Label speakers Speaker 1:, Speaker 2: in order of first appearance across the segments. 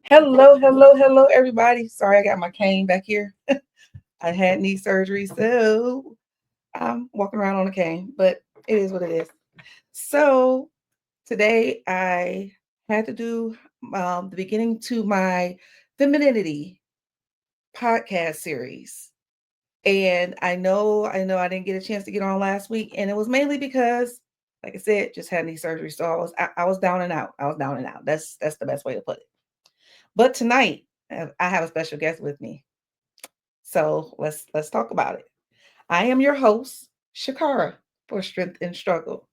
Speaker 1: Hello, everybody. Sorry, I got my cane back here. I had knee surgery, so I'm walking around on a cane, but it is what it is. So today I had to do the beginning to my femininity podcast series. And I didn't get a chance to get on last week, and it was mainly because, like I said, just had knee surgery, so I was down and out. I was down and out. That's the best way to put it. But tonight, I have a special guest with me. So let's talk about it. I am your host, Shakara, for Strength and Struggle.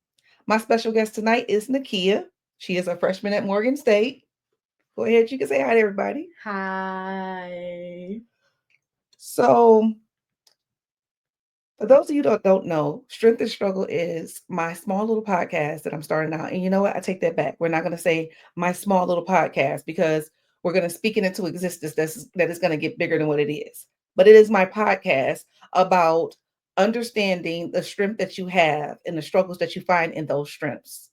Speaker 1: My special guest tonight is Nakia. She is a freshman at Morgan State. Go ahead, you can say hi to everybody.
Speaker 2: Hi.
Speaker 1: So, for those of you that don't know, Strength and Struggle is my small little podcast that I'm starting out. And you know what? I take that back. We're not going to say my small little podcast because we're going to speak it into existence that is going to get bigger than what it is. But it is my podcast about understanding the strength that you have and the struggles that you find in those strengths.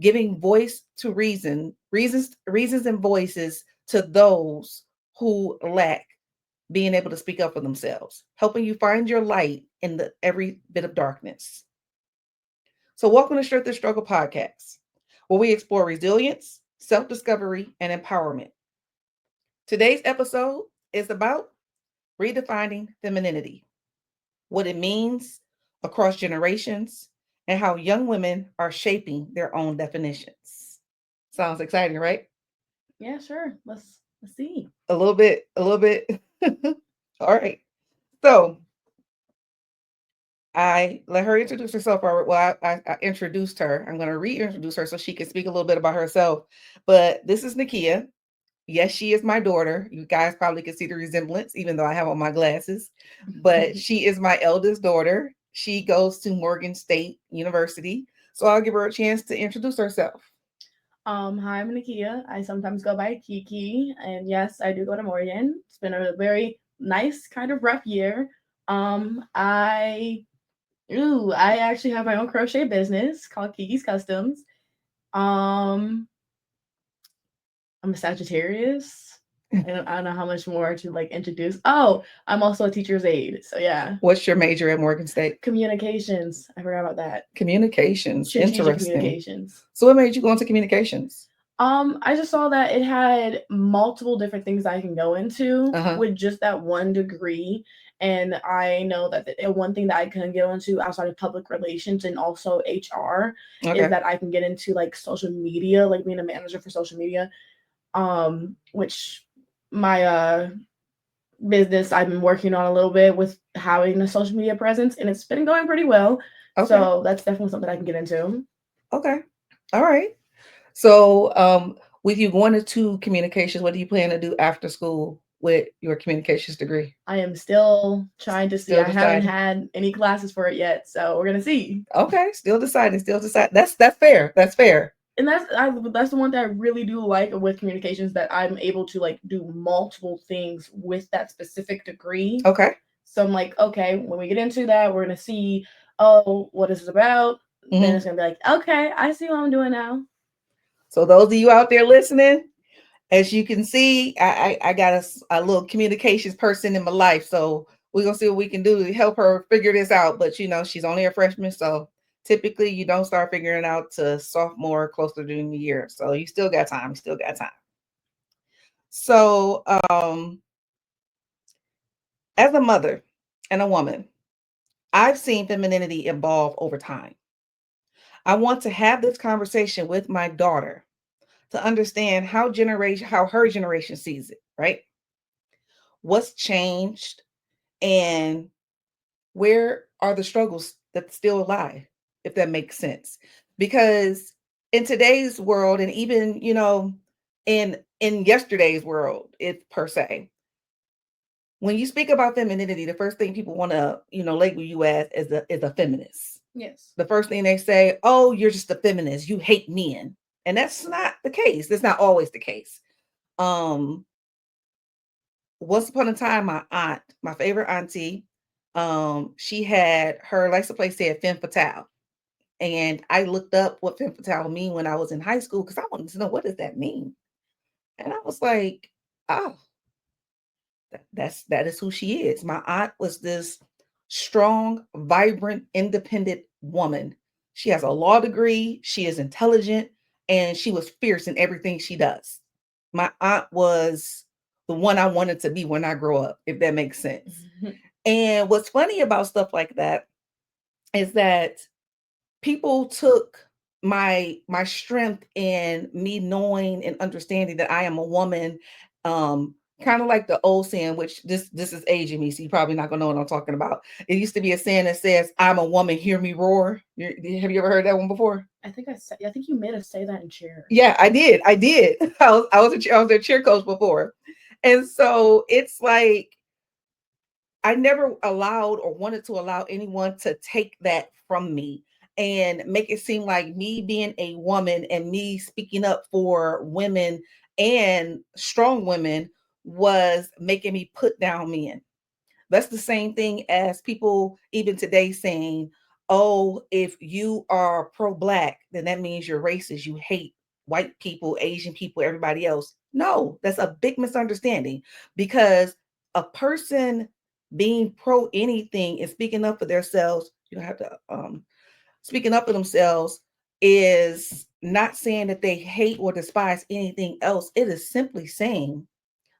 Speaker 1: Giving voice to reasons and voices to those who lack being able to speak up for themselves, helping you find your light in the every bit of darkness. So, welcome to Strength and Struggle podcast, where we explore resilience, self discovery, and empowerment. Today's episode is about redefining femininity, what it means across generations, and how young women are shaping their own definitions. Sounds exciting, right?
Speaker 2: Yeah, sure. Let's see.
Speaker 1: A little bit. All right. So, I let her introduce herself. I introduced her. I'm going to reintroduce her so she can speak a little bit about herself. But this is Nakia. Yes, she is my daughter. You guys probably can see the resemblance, even though I have on my glasses. But she is my eldest daughter. She goes to Morgan State University. So I'll give her a chance to introduce herself.
Speaker 2: Hi, I'm Nakia. I sometimes go by Kiki, and yes, I do go to Morgan. It's been a very nice, kind of rough year. I I actually have my own crochet business called Kiki's Customs. Um, I'm a Sagittarius. I don't know how much more to like introduce. Oh, I'm also a teacher's aide. So yeah,
Speaker 1: What's your major at Morgan State?
Speaker 2: communications. I forgot about that.
Speaker 1: Communications.
Speaker 2: Strategic
Speaker 1: Interesting.
Speaker 2: communications.
Speaker 1: So what made you go into communications?
Speaker 2: I just saw that it had multiple different things I can go into
Speaker 1: Uh-huh.
Speaker 2: with just that one degree. And I know that one thing that I can get into outside of public relations and also HR is
Speaker 1: Okay.
Speaker 2: that I can get into like social media, like being a manager for social media. Which my business I've been working on a little bit with having a social media presence, and it's been going pretty well.
Speaker 1: Okay.
Speaker 2: So that's definitely something I can get into.
Speaker 1: Okay. All right. So, with you going into communications, what do you plan to do after school with your communications degree?
Speaker 2: I am still trying to see.
Speaker 1: Still
Speaker 2: I haven't
Speaker 1: deciding.
Speaker 2: had any classes for it yet, so we're gonna see.
Speaker 1: Okay, still deciding. Still deciding. That's fair. That's fair.
Speaker 2: And that's the one thing I really do like with communications, that I'm able to like do multiple things with that specific degree.
Speaker 1: Okay.
Speaker 2: So I'm like, okay, when we get into that, we're gonna see, oh, what is it about? Then
Speaker 1: Hmm.
Speaker 2: it's gonna be like, okay, I see what I'm doing now.
Speaker 1: So those of you out there listening, as you can see, I got a little communications person in my life. So we're gonna see what we can do to help her figure this out. But she's only a freshman, so typically you don't start figuring it out to sophomore, closer to the year. So you still got time. You still got time. So as a mother and a woman, I've seen femininity evolve over time. I want to have this conversation with my daughter to understand how her generation sees it, right? What's changed and where are the struggles that still lie, if that makes sense. Because in today's world, and even, in yesterday's world, it per se, when you speak about femininity, the first thing people want to, label you as is a feminist.
Speaker 2: Yes.
Speaker 1: The first thing they say, oh, you're just a feminist, you hate men. And that's not the case. That's not always the case. Um, Once upon a time, my aunt, my favorite auntie, she had her license plate said femme fatale. And I looked up what femme fatale mean when I was in high school because I wanted to know what does that mean. And I was like, oh, that is who she is. My aunt was this strong, vibrant, independent woman. She has a law degree, she is intelligent, and she was fierce in everything she does. My aunt was the one I wanted to be when I grow up, if that makes sense. And what's funny about stuff like that is that people took my strength in me knowing and understanding that I am a woman, kind of like the old saying, which this is aging me, so you're probably not gonna know what I'm talking about. It used to be a saying that says, "I'm a woman, hear me roar." Have you ever heard that one before?
Speaker 2: I think you made us say that in cheer.
Speaker 1: Yeah, I did. I did. I was a cheer coach before, and so it's like I never allowed or wanted to allow anyone to take that from me and make it seem like me being a woman and me speaking up for women and strong women was making me put down men. That's the same thing as people even today saying, oh, if you are pro black, then that means you're racist. You hate white people, Asian people, everybody else. No, that's a big misunderstanding because a person being pro anything and speaking up for themselves, you don't have to, speaking up for themselves is not saying that they hate or despise anything else. It is simply saying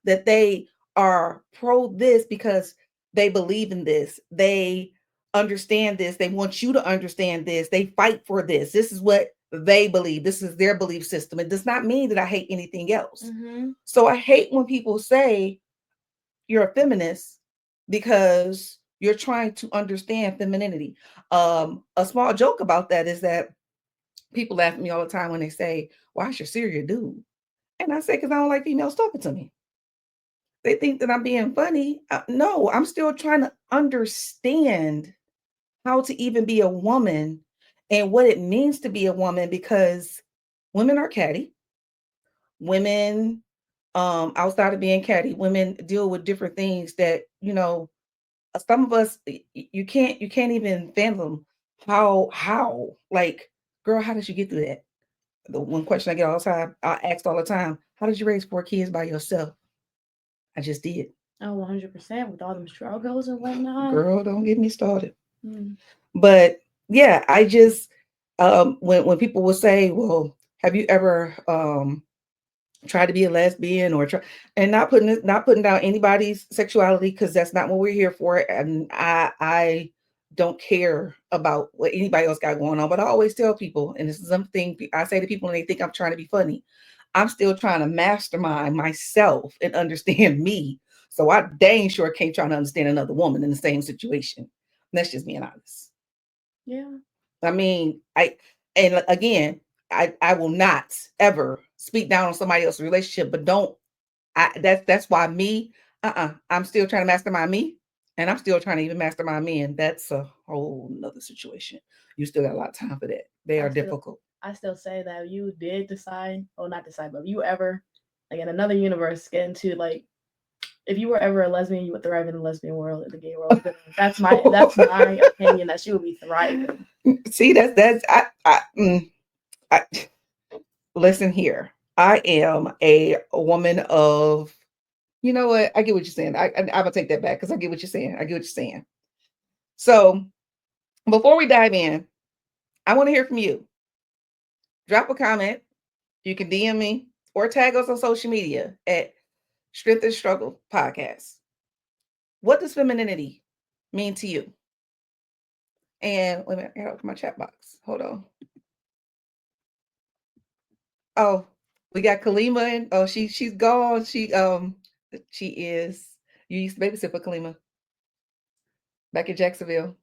Speaker 1: that they are pro this because they believe in this. They understand this. They want you to understand this. They fight for this. This is what they believe. This is their belief system. It does not mean that I hate anything else.
Speaker 2: Mm-hmm.
Speaker 1: So I hate when people say you're a feminist because you're trying to understand femininity. A small joke about that is that people laugh at me all the time when they say, "Why is your Syria dude?" And I say, "Because I don't like females talking to me." They think that I'm being funny. No, I'm still trying to understand how to even be a woman and what it means to be a woman because women are catty. Women, outside of being catty, women deal with different things that, some of us you can't even fathom how like, girl, how did you get through that? The one question I get all the time, I asked all the time, how did you raise 4 kids by yourself? I just did.
Speaker 2: Oh, 100% with all them struggles and whatnot.
Speaker 1: Girl, don't get me started.
Speaker 2: Mm.
Speaker 1: But yeah, I just when people will say, "Well, have you ever tried to be a lesbian or try," and not putting down anybody's sexuality because that's not what we're here for, and I don't care about what anybody else got going on. But I always tell people, and this is something I say to people, and they think I'm trying to be funny. I'm still trying to mastermind myself and understand me. So I dang sure can't try to understand another woman in the same situation. And that's just being honest.
Speaker 2: Yeah.
Speaker 1: I mean, and again, I will not ever speak down on somebody else's relationship, but don't that's why me, I'm still trying to mastermind me, and I'm still trying to even mastermind me, and that's a whole nother situation. You still got a lot of time for that. They are
Speaker 2: I still
Speaker 1: difficult.
Speaker 2: I still say that you did decide, well, not decide, but if you ever, like in another universe, get into like, if you were ever a lesbian, you would thrive in the lesbian world, in the gay world. That's my opinion, that she would be thriving.
Speaker 1: See, that's I listen here. I am a woman of, you know what? I get what you're saying. I'm gonna take that back because I get what you're saying. I get what you're saying. So before we dive in, I want to hear from you. Drop a comment. You can DM me or tag us on social media at Strength and Struggle Podcast. What does femininity mean to you? And wait a minute, I gotta open my chat box. Hold on. Oh, we got Kalima, and oh, she's gone. She is. You used to babysit for Kalima back in Jacksonville.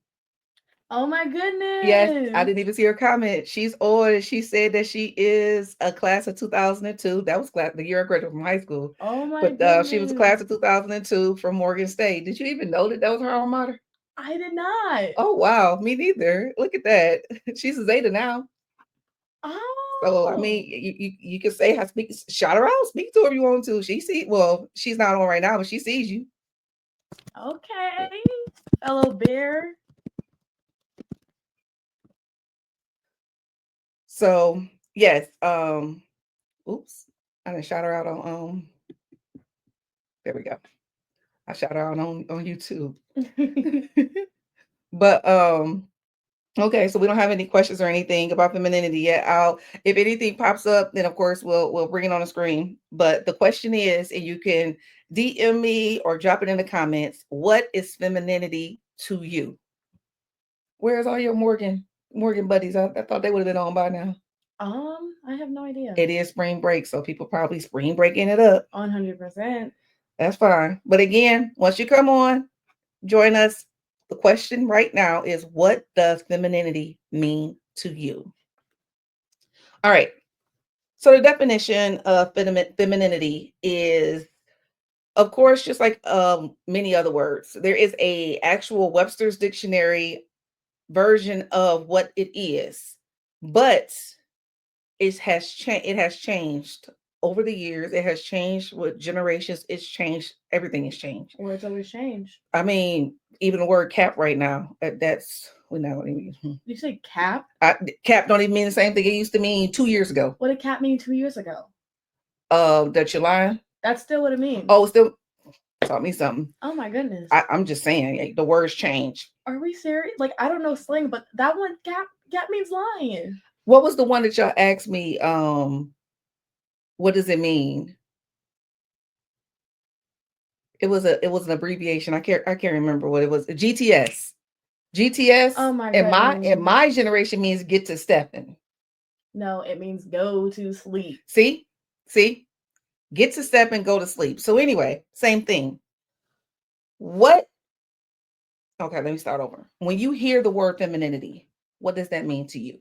Speaker 2: Oh my
Speaker 1: Yes, I
Speaker 2: goodness.
Speaker 1: didn't even see her comment. She's old, and she said that she is a class of 2002. That was the year I graduated from high school.
Speaker 2: Oh my
Speaker 1: But she was a
Speaker 2: goodness.
Speaker 1: class of 2002 from Morgan State. Did you even know that that was her alma mater?
Speaker 2: I did not.
Speaker 1: Oh wow, me neither. Look at that. She's a Zeta now. So I
Speaker 2: Oh,
Speaker 1: mean, you can say, "I speak, shout her out, speak to her if you want to." Well, she's not on right now, but she sees you.
Speaker 2: okay. Fellow bear.
Speaker 1: So yes, oops, I didn't shout her out on There we go. I shout her out on YouTube. But okay, so we don't have any questions or anything about femininity yet. I'll if anything pops up, then of course we'll bring it on the screen. But the question is, and you can DM me or drop it in the comments, what is femininity to you? Where's all your Morgan buddies? I thought they would have been on by now.
Speaker 2: I have no idea.
Speaker 1: It is spring break, so people probably spring breaking it up.
Speaker 2: 100%.
Speaker 1: That's fine. But again, once you come on, join us. The question right now is, what does femininity mean to you? All right. So the definition of femininity is, of course, just like many other words, there is a actual Webster's dictionary version of what it is, but it has changed over the years. It has changed with generations. It's changed. Everything has changed.
Speaker 2: Words always change.
Speaker 1: I mean, even the word cap right now, that's we're not going to even.
Speaker 2: You say cap?
Speaker 1: Cap don't even mean the same thing it used to mean 2 years ago.
Speaker 2: What did cap mean 2 years ago?
Speaker 1: That you're lying.
Speaker 2: That's still what it means.
Speaker 1: Oh, still taught me something.
Speaker 2: Oh my goodness.
Speaker 1: I'm just saying the words change.
Speaker 2: Are we serious? Like, I don't know slang, but that one cap means lying.
Speaker 1: What was the one that y'all asked me? What does it mean? It was an abbreviation. I can't remember what it was. GTS. GTS.
Speaker 2: Oh my
Speaker 1: goodness. In my generation means get to stepping.
Speaker 2: No, it means go to sleep.
Speaker 1: See? Get to step and go to sleep. So anyway, same thing. Okay, let me start over. When you hear the word femininity, what does that mean to you?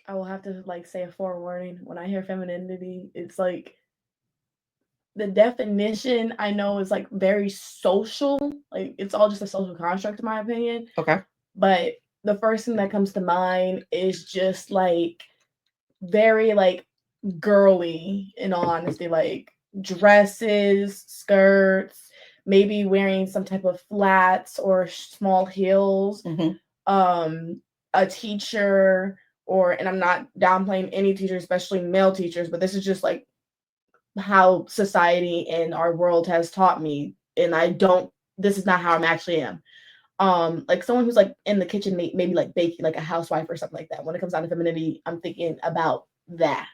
Speaker 2: I will have to say a forewarning. When I hear femininity, it's like the definition I know is very social. Like, it's all just a social construct in my opinion.
Speaker 1: Okay.
Speaker 2: But the first thing that comes to mind is just very girly, in all honesty, dresses, skirts, maybe wearing some type of flats or small heels.
Speaker 1: Mm-hmm.
Speaker 2: A teacher, and I'm not downplaying any teachers, especially male teachers, but this is just how society and our world has taught me, and this is not how I'm actually am. Someone who's in the kitchen, maybe baking, a housewife or something like that. When it comes down to femininity, I'm thinking about that.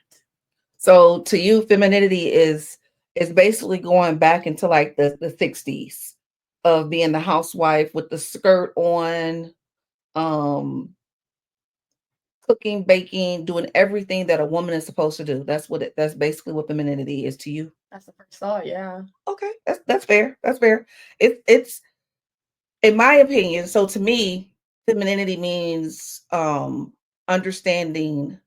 Speaker 1: So to you, femininity is basically going back into the 60s of being the housewife with the skirt on, cooking, baking, doing everything that a woman is supposed to do. That's basically what femininity is to you.
Speaker 2: That's the first thought, yeah.
Speaker 1: Okay, that's fair. That's fair. It's in my opinion. So to me, femininity means understanding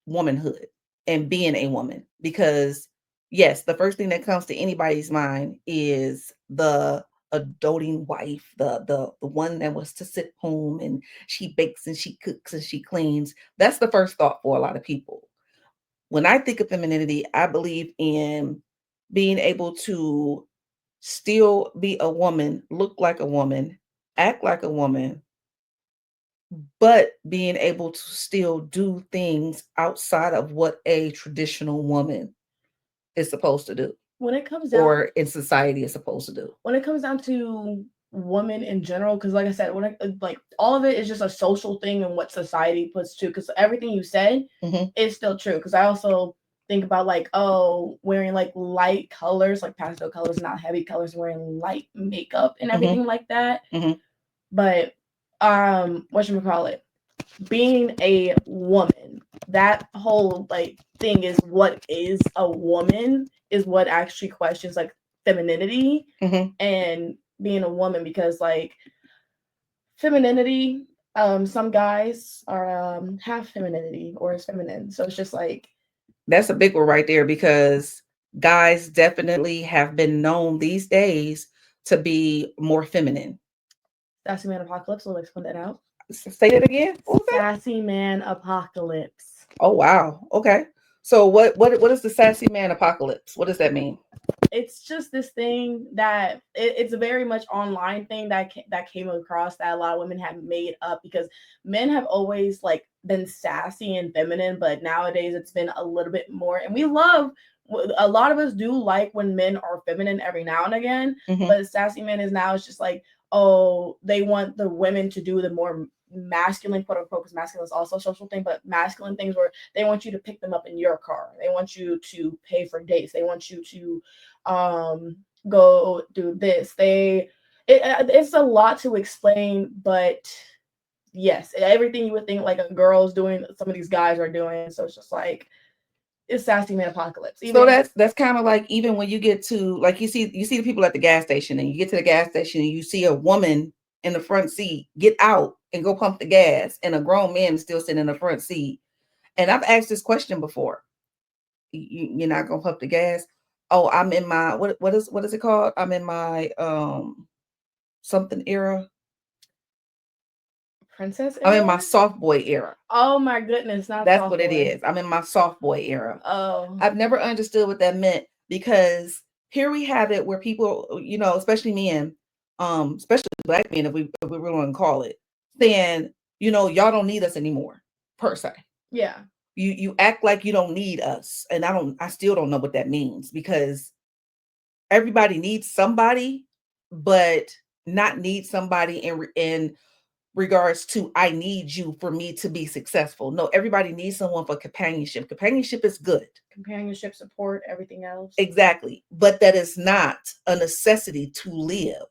Speaker 1: womanhood and being a woman, because yes, the first thing that comes to anybody's mind is the adulting wife, the one that was to sit home and she bakes and she cooks and she cleans. That's the first thought for a lot of people. When I think of femininity, I believe in being able to still be a woman, look like a woman, act like a woman, but being able to still do things outside of what a traditional woman is supposed to do.
Speaker 2: When it comes down,
Speaker 1: or in society is supposed to do.
Speaker 2: When it comes down to women in general, because like I said, all of it is just a social thing and what society puts to, because everything you said is still true. Because I also think about wearing light colors, pastel colors, not heavy colors, wearing light makeup and everything like that. But whatchamacallit, being a woman, that whole thing is what is a woman, is what actually questions femininity and being a woman, because femininity, some guys are have femininity or is feminine, so it's just
Speaker 1: that's a big one right there, because guys definitely have been known these days to be more feminine.
Speaker 2: Sassy man apocalypse. Let's put that out.
Speaker 1: Say that again.
Speaker 2: Sassy man apocalypse.
Speaker 1: Oh wow. Okay. So what is the sassy man apocalypse? What does that mean?
Speaker 2: It's just this thing that it's a very much online thing that came across, that a lot of women have made up, because men have always been sassy and feminine, but nowadays it's been a little bit more, and we love a lot of us do like when men are feminine every now and again,
Speaker 1: Mhm.
Speaker 2: but sassy men is now, it's just like, oh, they want the women to do the more masculine, quote unquote, because masculine is also a social thing, but masculine things where they want you to pick them up in your car, they want you to pay for dates, they want you to go do this. It's a lot to explain, but yes, everything you would think like a girl's doing, some of these guys are doing. So it's just like, it's sassy man apocalypse.
Speaker 1: So
Speaker 2: Even
Speaker 1: that's kind of like, even when you get to, like, you see the people at the gas station, and you get to the gas station and you see a woman in the front seat get out and go pump the gas, and a grown man is still sitting in the front seat. And I've asked this question before. You're not gonna pump the gas? Oh, I'm in my, what is it called? I'm in my something era.
Speaker 2: princess
Speaker 1: I'm in my
Speaker 2: era.
Speaker 1: soft boy era.
Speaker 2: Oh my goodness, not
Speaker 1: That's
Speaker 2: soft
Speaker 1: what it
Speaker 2: boy.
Speaker 1: is. I'm in my soft boy era.
Speaker 2: Oh,
Speaker 1: I've never understood what that meant, because here we have it where people, especially men, especially black men, if we really want to call it, saying, y'all don't need us anymore, per se.
Speaker 2: yeah.
Speaker 1: You act like you don't need us, and I still don't know what that means, because everybody needs somebody, but not need somebody in regards to, I need you for me to be successful. No, everybody needs someone for companionship. Companionship is good.
Speaker 2: Companionship, support, everything else.
Speaker 1: Exactly. But that is not a necessity to live.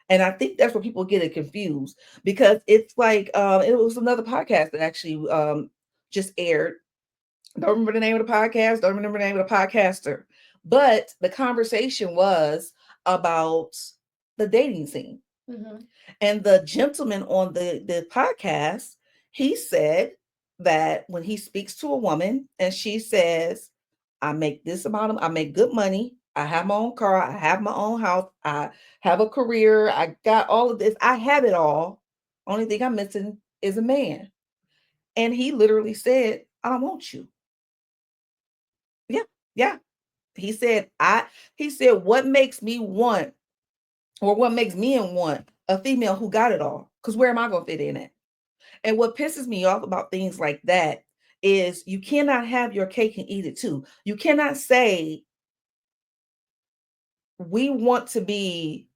Speaker 1: And I think that's where people get it confused, because it's like, it was another podcast that actually just aired. Don't remember the name of the podcast, don't remember the name of the podcaster. But the conversation was about the dating scene.
Speaker 2: Mm-hmm.
Speaker 1: And the gentleman on the podcast, he said that when he speaks to a woman and she says, I make this amount of, I make good money, I have my own car, I have my own house, I have a career, I got all of this, I have it all. Only thing I'm missing is a man. And he literally said, I don't want you. Yeah, yeah. He said, what makes me want, or what makes men want a female who got it all? Because where am I going to fit in at? And what pisses me off about things like that is, you cannot have your cake and eat it too. You cannot say, we want to be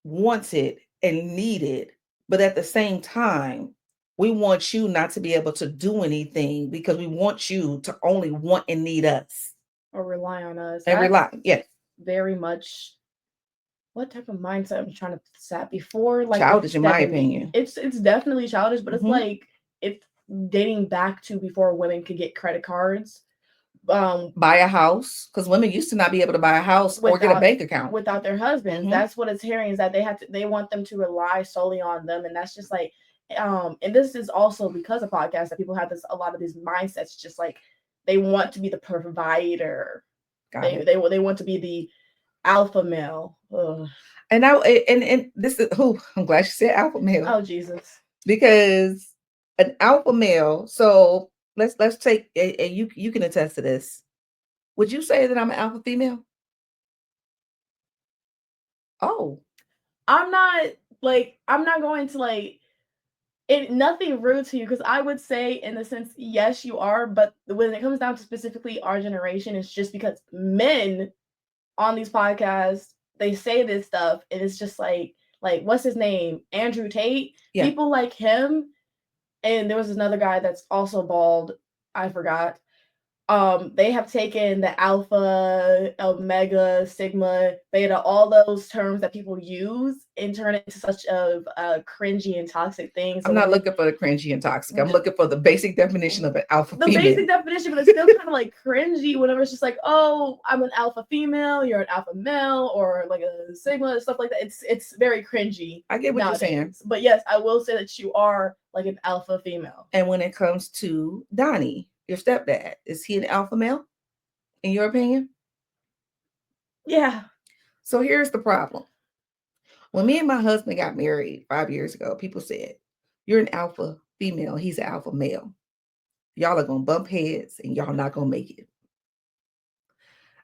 Speaker 1: wanted and needed, but at the same time, we want you not to be able to do anything, because we want you to only want and need us
Speaker 2: Or rely on us.
Speaker 1: and
Speaker 2: That's
Speaker 1: rely. Yes,
Speaker 2: very much what type of mindset I'm trying to set before like the
Speaker 1: childish, in my
Speaker 2: 70s.
Speaker 1: opinion.
Speaker 2: It's definitely childish, but it's
Speaker 1: Mhm.
Speaker 2: like it's dating back to before women could get credit cards.
Speaker 1: Buy a house, because women used to not be able to buy a house or get a
Speaker 2: Without
Speaker 1: bank account.
Speaker 2: without their husbands.
Speaker 1: Mhm.
Speaker 2: That's what it's hearing, is that they want them to rely solely on them, and that's just like and this is also because of podcasts that people have this a lot of these mindsets, just like they want to be the provider.
Speaker 1: Got
Speaker 2: They
Speaker 1: it.
Speaker 2: they want to be the alpha male. Ugh.
Speaker 1: And this is who, I'm glad you said alpha male,
Speaker 2: Oh Jesus.
Speaker 1: because an alpha male. So let's take, and you can attest to this. Would you say that I'm an alpha female? Oh,
Speaker 2: I'm not I'm not going to it nothing rude to you, because I would say in the sense yes you are, but when it comes down to specifically our generation, it's just because men on these podcasts they say this stuff, and it's just like what's his name, Andrew Tate,
Speaker 1: yeah.
Speaker 2: people like him, and there was another guy that's also bald, I forgot. They have taken the alpha, omega, sigma, beta, all those terms that people use and turn it into such a cringy and toxic thing.
Speaker 1: I'm
Speaker 2: So
Speaker 1: not
Speaker 2: when
Speaker 1: looking for the cringy and toxic. I'm looking for the basic definition of an alpha
Speaker 2: the
Speaker 1: female.
Speaker 2: basic definition, but it's still kind of like cringy whenever it's just like, oh, I'm an alpha female, you're an alpha male, or like a sigma, stuff like that. It's very cringy
Speaker 1: I get what you're saying.
Speaker 2: nowadays. But yes, I will say that you are like an alpha female.
Speaker 1: And when it comes to Donnie, your stepdad, is he an alpha male, in your opinion?
Speaker 2: Yeah.
Speaker 1: So here's the problem. When me and my husband got married 5 years ago, people said, you're an alpha female, he's an alpha male. Y'all are going to bump heads and y'all not going to make it.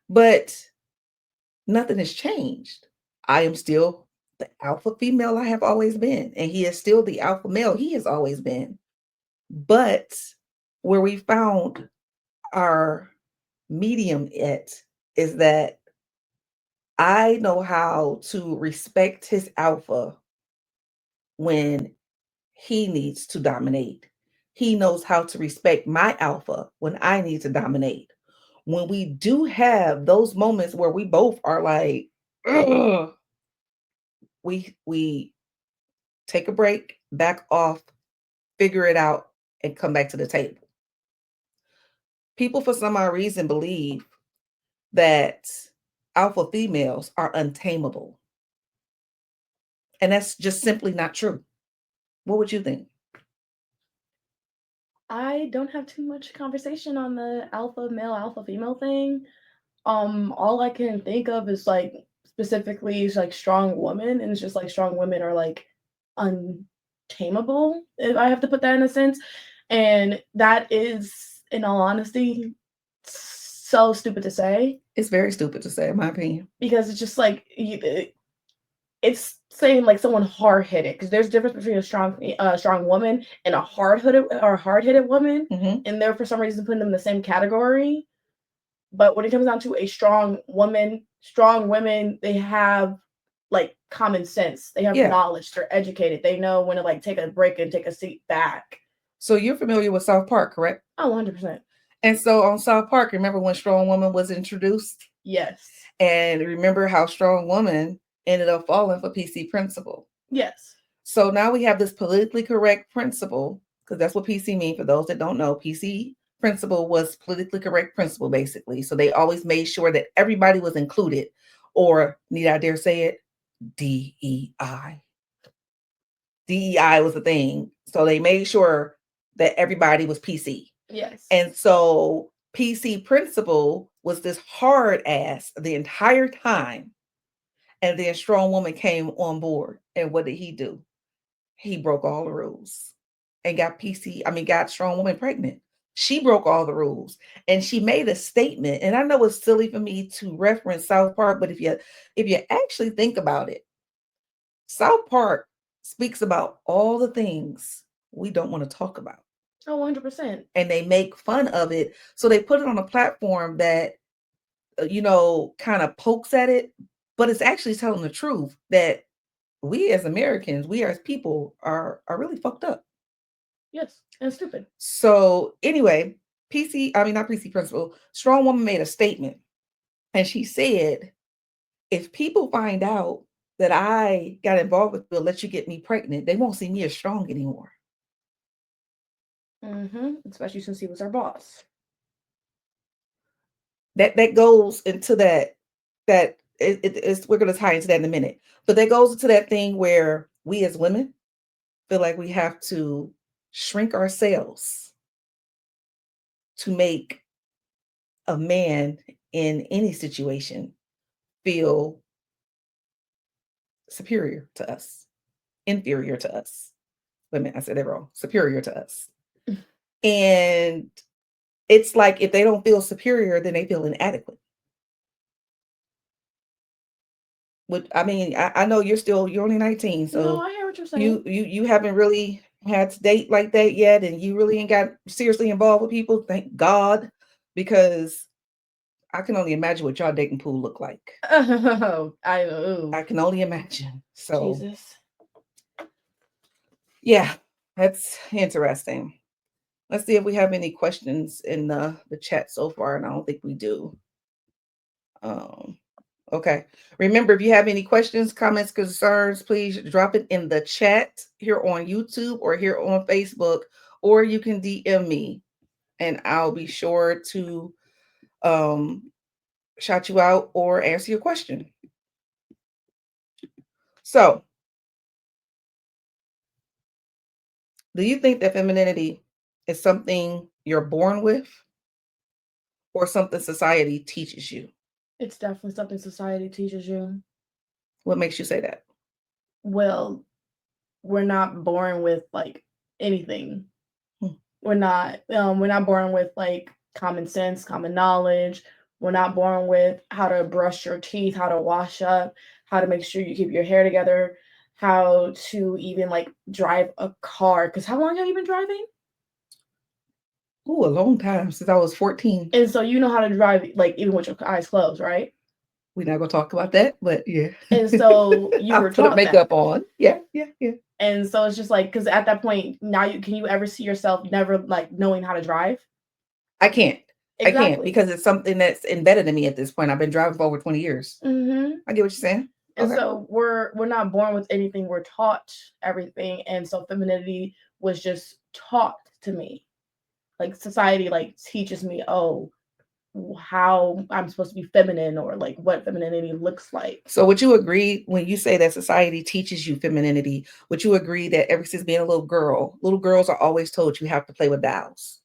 Speaker 1: But nothing has changed. I am still the alpha female I have always been, and he is still the alpha male he has always been. But where we found our medium at is that I know how to respect his alpha when he needs to dominate. He knows how to respect my alpha when I need to dominate. When we do have those moments where we both are like, ugh, we take a break, back off, figure it out, and come back to the table. People, for some odd reason, believe that alpha females are untamable. And that's just simply not true. What would you think?
Speaker 2: I don't have too much conversation on the alpha male, alpha female thing. All I can think of is like specifically is like strong women, and it's just like strong women are like untamable, if I have to put that in a sense. And that is, in all honesty, so stupid to say
Speaker 1: It's very stupid to say, in my opinion.
Speaker 2: because it's just like it's saying like someone hard headed because there's a difference between a strong woman and a hard headed woman,
Speaker 1: Mm-hmm.
Speaker 2: and they're for some reason putting them in the same category. But when it comes down to a strong women, they have like common sense. They have
Speaker 1: Yeah.
Speaker 2: knowledge. They're educated. They know when to like take a break and take a seat back.
Speaker 1: So you're familiar with South Park, correct?
Speaker 2: Oh, 100%.
Speaker 1: And so on South Park, remember when Strong Woman was introduced?
Speaker 2: Yes.
Speaker 1: And remember how Strong Woman ended up falling for PC Principal?
Speaker 2: Yes.
Speaker 1: So now we have this politically correct principle, because that's what PC means for those that don't know. PC principle was politically correct principle, basically. So they always made sure that everybody was included, or need I dare say it, DEI. DEI was the thing. So they made sure that everybody was PC.
Speaker 2: Yes.
Speaker 1: And so PC principle was this hard ass the entire time. And then Strong Woman came on board. And what did he do? He broke all the rules and got Strong Woman pregnant. She broke all the rules and she made a statement. And I know it's silly for me to reference South Park, but if you actually think about it, South Park speaks about all the things we don't want to talk about.
Speaker 2: Oh, 100%.
Speaker 1: And they make fun of it. So they put it on a platform that, kind of pokes at it, but it's actually telling the truth that we as Americans, we as people are really fucked up.
Speaker 2: Yes, and stupid.
Speaker 1: So anyway, not PC principal, Strong Woman made a statement and she said, if people find out that I got involved with will let you get me pregnant, they won't see me as strong anymore.
Speaker 2: Especially since he was our boss.
Speaker 1: That goes into we're going to tie into that in a minute, but that goes into that thing where we as women feel like we have to shrink ourselves to make a man in any situation feel superior to us, inferior to us. Wait a minute, I said that wrong. Superior to us. And it's like if they don't feel superior, then they feel inadequate. I know you're only 19, so
Speaker 2: No, I hear what you're saying.
Speaker 1: you haven't really had to date like that yet, and you really ain't got seriously involved with people. Thank God, because I can only imagine what y'all dating pool look like. I can only imagine. So
Speaker 2: Jesus.
Speaker 1: Yeah, that's interesting. Let's see if we have any questions in the chat so far, and I don't think we do. Okay. Remember, if you have any questions, comments, concerns, please drop it in the chat here on YouTube or here on Facebook, or you can DM me, and I'll be sure to shout you out or answer your question. So, do you think that femininity is something you're born with or something society teaches you?
Speaker 2: It's definitely something society teaches you.
Speaker 1: What makes you say that?
Speaker 2: Well, we're not born with like anything. We're not born with like common sense, common knowledge. We're not born with how to brush your teeth, how to wash up, how to make sure you keep your hair together, how to even like drive a car. Because how long have you been driving?
Speaker 1: Ooh, a long time since I was 14.
Speaker 2: And so you know how to drive, like even with your eyes closed, right?
Speaker 1: We're not gonna talk about that, but yeah.
Speaker 2: And so you
Speaker 1: I
Speaker 2: were
Speaker 1: put a
Speaker 2: taught that.
Speaker 1: makeup on. Yeah, yeah, yeah.
Speaker 2: And so it's just like, because at that point, now you can you ever see yourself never like knowing how to drive?
Speaker 1: I can't. I can't
Speaker 2: Exactly.
Speaker 1: because it's something that's embedded in me at this point. I've been driving for over 20 years.
Speaker 2: Mm-hmm.
Speaker 1: I get what you're saying.
Speaker 2: And
Speaker 1: Okay.
Speaker 2: so we're not born with anything, we're taught everything. And so femininity was just taught to me. Like society like teaches me, oh, how I'm supposed to be feminine, or like what femininity looks like.
Speaker 1: So would you agree when you say that society teaches you femininity, would you agree that ever since being a little girls are always told you have to play with dolls?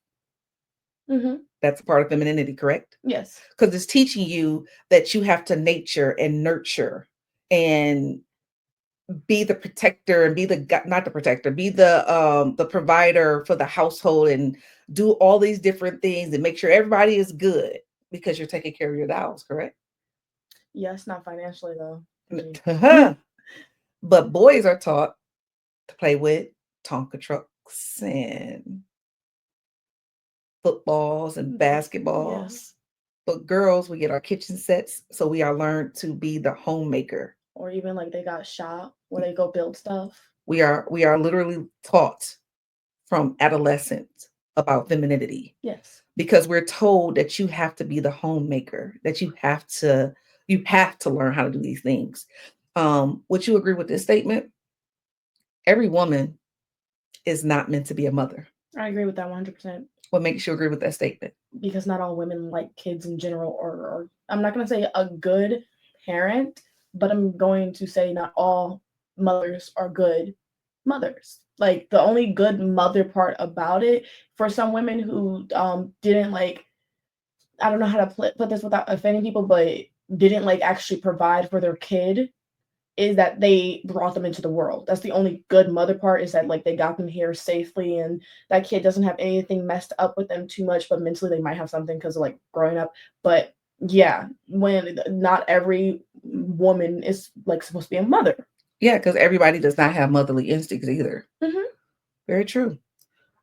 Speaker 2: Mm-hmm.
Speaker 1: That's a part of femininity, correct?
Speaker 2: Yes.
Speaker 1: Because it's teaching you that you have to nature and nurture and be the protector and be the not the protector, be the provider for the household and do all these different things and make sure everybody is good because you're taking care of your dolls, correct?
Speaker 2: Yes, not financially though.
Speaker 1: But boys are taught to play with Tonka trucks and footballs and
Speaker 2: Yeah.
Speaker 1: basketballs. But girls, we get our kitchen sets, so we are learned to be the homemaker.
Speaker 2: Or even like they got shop where they go build stuff.
Speaker 1: We are literally taught from adolescence about femininity
Speaker 2: Yes.
Speaker 1: because we're told that you have to be the homemaker, that you have to learn how to do these things. Would you agree with this statement? Every woman is not meant to be a mother.
Speaker 2: I agree with that 100%.
Speaker 1: What makes you agree with that statement?
Speaker 2: Because not all women like kids in general, or I'm not going to say a good parent, but I'm going to say not all mothers are good mothers. Like the only good mother part about it, for some women who didn't like, I don't know how to put this without offending people, but didn't like actually provide for their kid, is that they brought them into the world. That's the only good mother part, is that like they got them here safely, and that kid doesn't have anything messed up with them too much, but mentally they might have something because of like growing up. But yeah, when not every woman is like supposed to be a mother.
Speaker 1: Yeah, because everybody does not have motherly instincts either.
Speaker 2: Mm-hmm.
Speaker 1: Very true.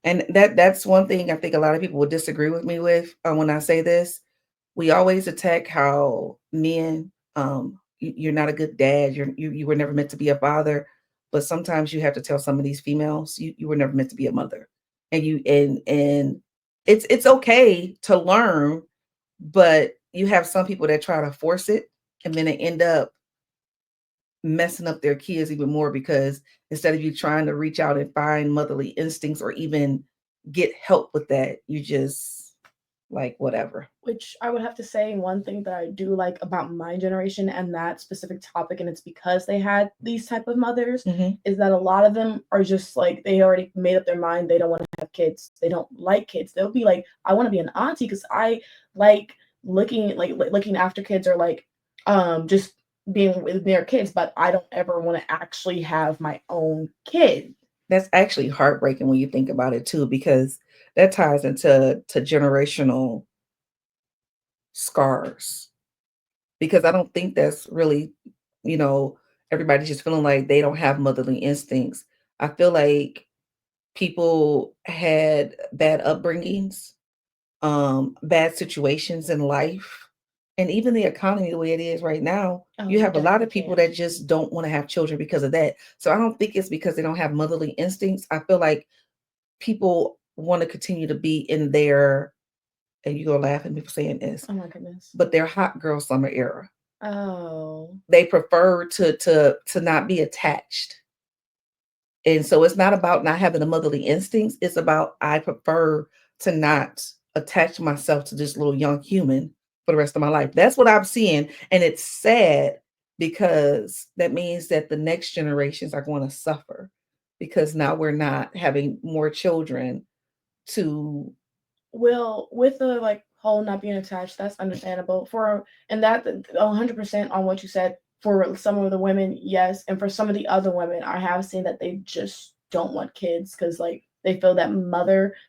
Speaker 1: And that's one thing I think a lot of people would disagree with me with when I say this. We always attack how men, you're not a good dad. You were never meant to be a father. But sometimes you have to tell some of these females you were never meant to be a mother, and it's okay to learn, but you have some people that try to force it, and then they end up messing up their kids even more because instead of you trying to reach out and find motherly instincts or even get help with that, you just like whatever.
Speaker 2: Which I would have to say, one thing that I do like about my generation and that specific topic, and it's because they had these type of mothers,
Speaker 1: Mm-hmm.
Speaker 2: is that a lot of them are just like, they already made up their mind, they don't want to have kids, they don't like kids. They'll be like, I want to be an auntie because I like looking after kids, or like just being with their kids, but I don't ever want to actually have my own kid.
Speaker 1: That's actually heartbreaking when you think about it too, because that ties into generational scars. Because I don't think that's really, you know, everybody's just feeling like they don't have motherly instincts. I feel like people had bad upbringings, bad situations in life, and even the economy the way it is right now,
Speaker 2: Oh,
Speaker 1: you
Speaker 2: you
Speaker 1: have a lot
Speaker 2: definitely
Speaker 1: of people
Speaker 2: can't.
Speaker 1: that just don't want to have children because of that. So I don't think it's because they don't have motherly instincts. I feel like people want to continue to be in their, and you go laugh at me for saying this,
Speaker 2: Oh my goodness.
Speaker 1: but their hot girl summer era.
Speaker 2: Oh.
Speaker 1: They prefer to not be attached. And so it's not about not having the motherly instincts. It's about I prefer to not attach myself to this little young human for the rest of my life. That's what I'm seeing. And it's sad because that means that the next generations are going to suffer because now we're not having more children to.
Speaker 2: Well, with the like whole not being attached, that's understandable. For and that 100% on what you said. For some of the women, yes, and for some of the other women, I have seen that they just don't want kids because like they feel that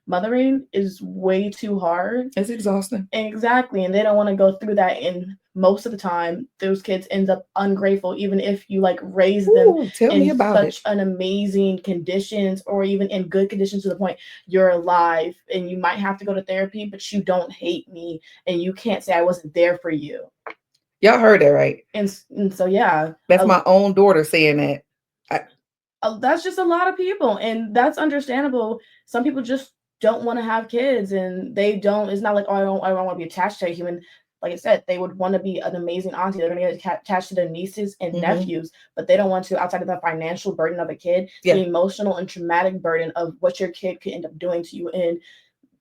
Speaker 2: mothering is way too hard.
Speaker 1: It's exhausting.
Speaker 2: Exactly, and they don't want to go through that. And most of the time, those kids end up ungrateful, even if you like raise them
Speaker 1: Ooh, tell me
Speaker 2: in
Speaker 1: about it.
Speaker 2: such an amazing conditions, or even in good conditions to the point you're alive, and you might have to go to therapy, but you don't hate me, and you can't say I wasn't there for you.
Speaker 1: Y'all heard that right?
Speaker 2: And so yeah,
Speaker 1: That's my own daughter saying that. I,
Speaker 2: that's just a lot of people, and that's understandable. Some people just don't want to have kids, and they don't. It's not like, oh, I don't want to be attached to a human. Like I said, they would want to be an amazing auntie. They're going to get attached to their nieces and
Speaker 1: Mhm.
Speaker 2: nephews, but they don't want to, outside of the financial burden of a kid,
Speaker 1: Yeah.
Speaker 2: the emotional and traumatic burden of what your kid could end up doing to you, and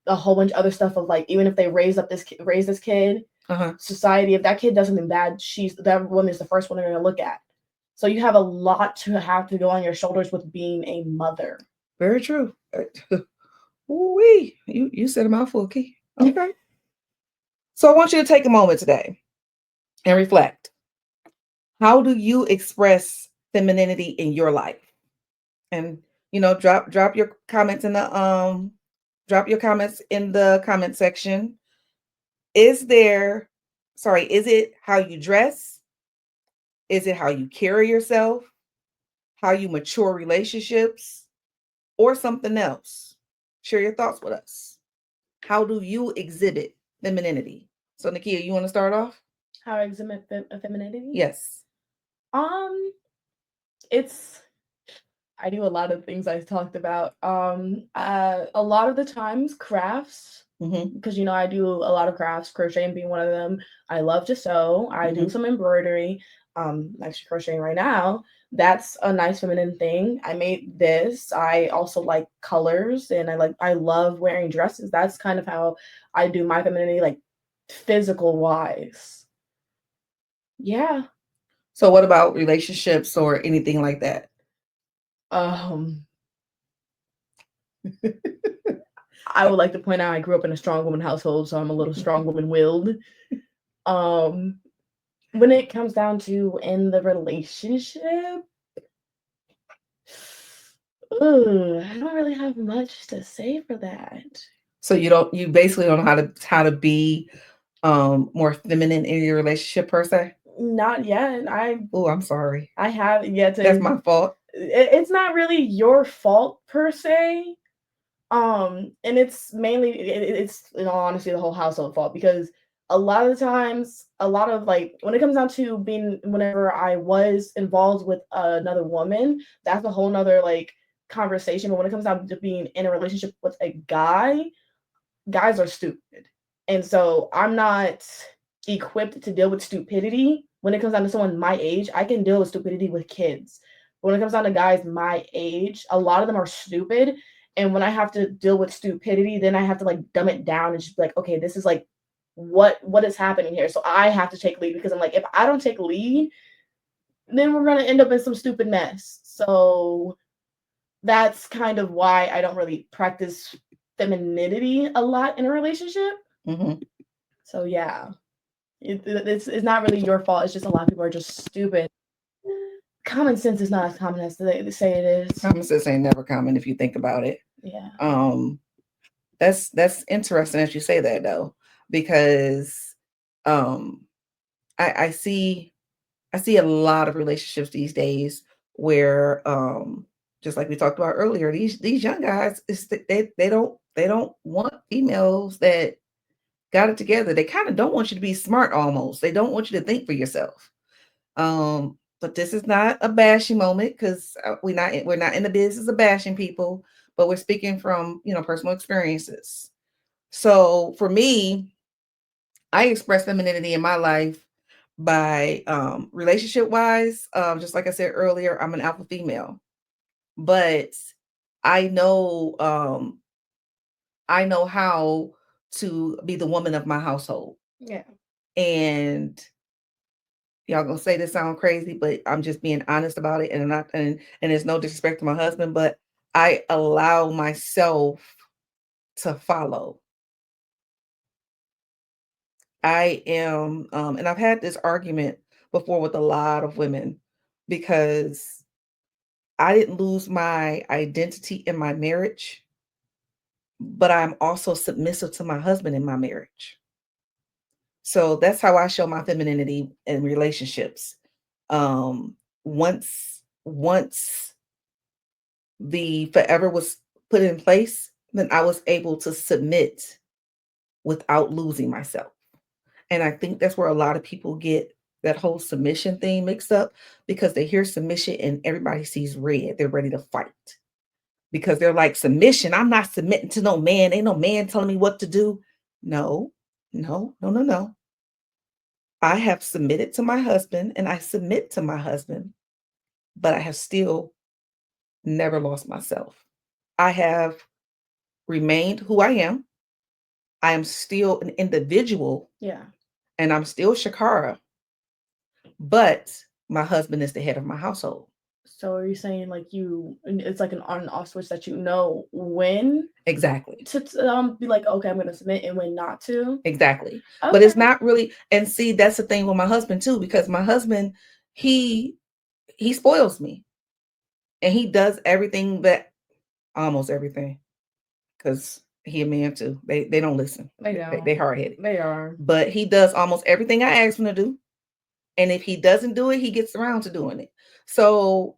Speaker 2: a whole bunch of other stuff of like, even if they raise this kid, society, if that kid does something bad, that woman is the first one they're going to look at. So you have a lot to have to go on your shoulders with being a mother.
Speaker 1: Very true. Ooh-wee. You said a mouthful, Key. Okay. So I want you to take a moment today and reflect. How do you express femininity in your life? And drop your comments in the comment section. Is there is it how you dress? Is it how you carry yourself? How you mature relationships? Or something else? Share your thoughts with us. How do you exhibit femininity? So Nakia, you want to start off?
Speaker 2: How I exhibit femininity?
Speaker 1: Yes.
Speaker 2: Um, it's I do a lot of things I talked about. A lot of the times crafts, because I do a lot of crafts, crocheting being one of them. I love to sew. I do some embroidery. Actually crocheting right now. That's a nice feminine thing. I made this. I also like colors, and I love wearing dresses. That's kind of how I do my femininity, like physical wise. Yeah.
Speaker 1: So what about relationships or anything like that?
Speaker 2: Um, I would like to point out I grew up in a strong woman household, so I'm a little strong woman willed. Um, when it comes down to in the relationship, I don't really have much to say for that.
Speaker 1: So you basically don't know how to be more feminine in your relationship per se?
Speaker 2: Not yet.
Speaker 1: Oh, I'm sorry.
Speaker 2: I have yet to.
Speaker 1: That's my fault.
Speaker 2: It's not really your fault per se. And it's mainly it's in all honesty the whole household fault, because a lot of the times, a lot of like when it comes down to being, whenever I was involved with another woman, that's a whole nother like conversation. But when it comes down to being in a relationship with a guy, guys are stupid. And so I'm not equipped to deal with stupidity. When it comes down to someone my age, I can deal with stupidity with kids. But when it comes down to guys my age, a lot of them are stupid. And when I have to deal with stupidity, then I have to like dumb it down and just be like, okay, this is like what is happening here. So I have to take lead, because I'm like, if I don't take lead, then we're gonna end up in some stupid mess. So that's kind of why I don't really practice femininity a lot in a relationship. So yeah, it's not really your fault. It's just a lot of people are just stupid. Common sense is not as common as they say it is.
Speaker 1: Common sense ain't never common if you think about it.
Speaker 2: Yeah.
Speaker 1: That's interesting that you say that though, because um I see a lot of relationships these days where just like we talked about earlier, these young guys they don't want females that got it together. They kind of don't want you to be smart almost. They don't want you to think for yourself. But this is not a bashing moment, because we're not in the business of bashing people, but we're speaking from personal experiences. So for me, I express femininity in my life by relationship wise. Just like I said earlier, I'm an alpha female, but I know I know how to be the woman of my household.
Speaker 2: Yeah.
Speaker 1: And y'all gonna say this sound crazy, but I'm just being honest about it, and not and there's no disrespect to my husband, but I allow myself to follow. I am and I've had this argument before with a lot of women, because I didn't lose my identity in my marriage. but I'm also submissive to my husband in my marriage. So that's how I show my femininity in relationships. Um, once the forever was put in place, then I was able to submit without losing myself. And I think that's where a lot of people get that whole submission thing mixed up because they hear submission and everybody sees red. They're ready to fight because they're like, submission. I'm not submitting to no man. Ain't no man telling me what to do. No, no, no, no, no. I have submitted to my husband and I submit to my husband, but I have still never lost myself. I have remained who I am. I am still an individual
Speaker 2: Yeah.
Speaker 1: and I'm still Shakara, but my husband is the head of my household.
Speaker 2: So are you saying like it's like an on and off switch that you know when
Speaker 1: Exactly.
Speaker 2: to be like, okay, I'm gonna submit, and when not to?
Speaker 1: Exactly. But
Speaker 2: Okay.
Speaker 1: it's not really, and see, that's the thing with my husband too, because my husband, he he spoils me and he does everything that almost everything because he a man too. They don't listen.
Speaker 2: They
Speaker 1: They
Speaker 2: don't.
Speaker 1: hard headed.
Speaker 2: They are.
Speaker 1: But he does almost everything I ask him to do. And if he doesn't do it, he gets around to doing it. So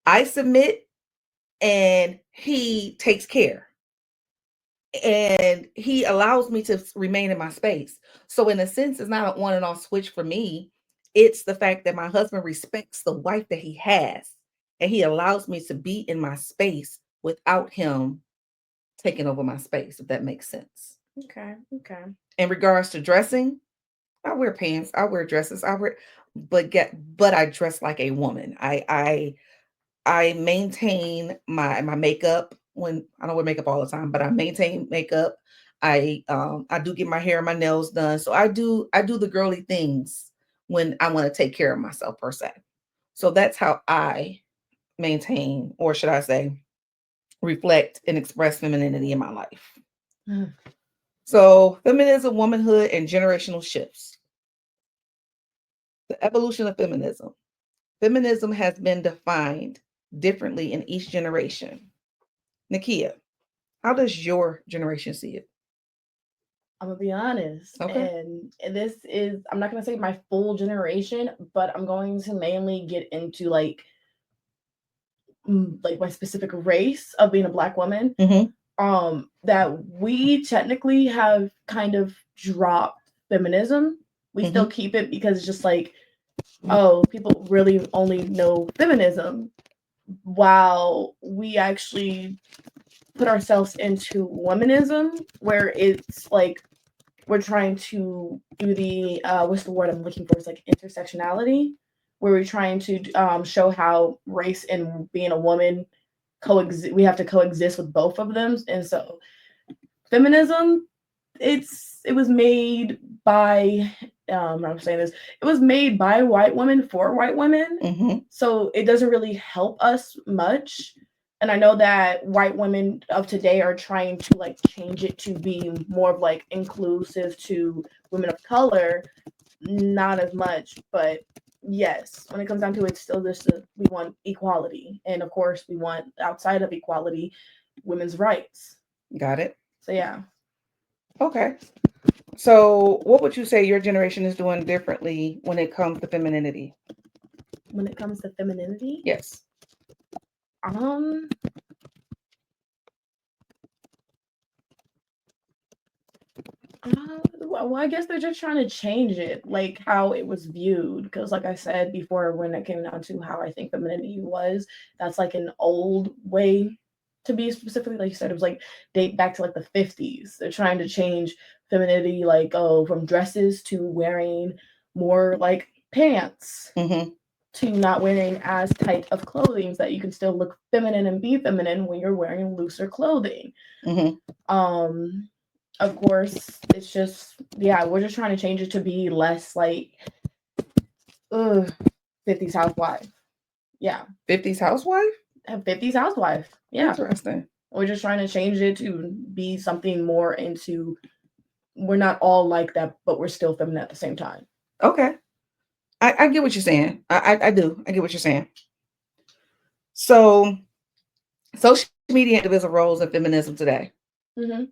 Speaker 1: I submit and he takes care and he allows me to remain in my space. So in a sense, it's not an on and off switch for me. It's the fact that my husband respects the wife that he has and he allows me to be in my space without him taking over my space, if that makes sense.
Speaker 2: Okay. Okay.
Speaker 1: In regards to dressing, I wear pants, I wear dresses, but I dress like a woman. I maintain my makeup when I don't wear makeup all the time, but I maintain makeup. I do get my hair and my nails done. So I do the girly things when I want to take care of myself per se. So that's how I maintain, or should I say, reflect and express femininity in my life.
Speaker 2: Mm.
Speaker 1: So feminism, womanhood, and generational shifts. The evolution of feminism. Feminism has been defined differently in each generation. Nakia, how does your generation see it?
Speaker 2: I'm gonna be honest,
Speaker 1: Okay.
Speaker 2: and this is I'm not gonna say my full generation, but I'm going to mainly get into like my specific race of being a black woman.
Speaker 1: Mm-hmm.
Speaker 2: That we technically have kind of dropped feminism. We still
Speaker 1: Mm-hmm.
Speaker 2: keep it because it's just like, oh, people really only know feminism, while we actually put ourselves into womanism, where it's like we're trying to do the what's the word I'm looking for? It's like intersectionality, where we're trying to show how race and being a woman coexist. We have to coexist with both of them, and so feminism, it was made by I'm saying this, it was made by white women for white women,
Speaker 1: Mm-hmm.
Speaker 2: so it doesn't really help us much. And I know that white women of today are trying to like change it to be more of like inclusive to women of color, not as much, but yes, when it comes down to it, still just we want equality, and of course we want outside of equality, women's rights.
Speaker 1: Got it.
Speaker 2: So yeah.
Speaker 1: Okay. So, what would you say your generation is doing differently when it comes to femininity?
Speaker 2: When it comes to femininity,
Speaker 1: Yes.
Speaker 2: um well, I guess they're just trying to change it, like how it was viewed. Because, like I said before, when it came down to how I think femininity was, that's like an old way to be. Specifically, like you said, it was like date back to like the 50s. They're trying to change femininity, like, oh, from dresses to wearing more like pants,
Speaker 1: Mm-hmm.
Speaker 2: to not wearing as tight of clothing so that you can still look feminine and be feminine when you're wearing looser clothing.
Speaker 1: Mm-hmm.
Speaker 2: Um, of course, it's just, yeah, we're just trying to change it to be less like, ugh, 50s housewife. Yeah,
Speaker 1: 50s housewife?
Speaker 2: 50s housewife. Yeah,
Speaker 1: Interesting.
Speaker 2: we're just trying to change it to be something more into. We're not all like that, but we're still feminine at the same time.
Speaker 1: Okay. I get what you're saying. I do. I get what you're saying. So, social media and divisive roles in feminism today.
Speaker 2: Hmm.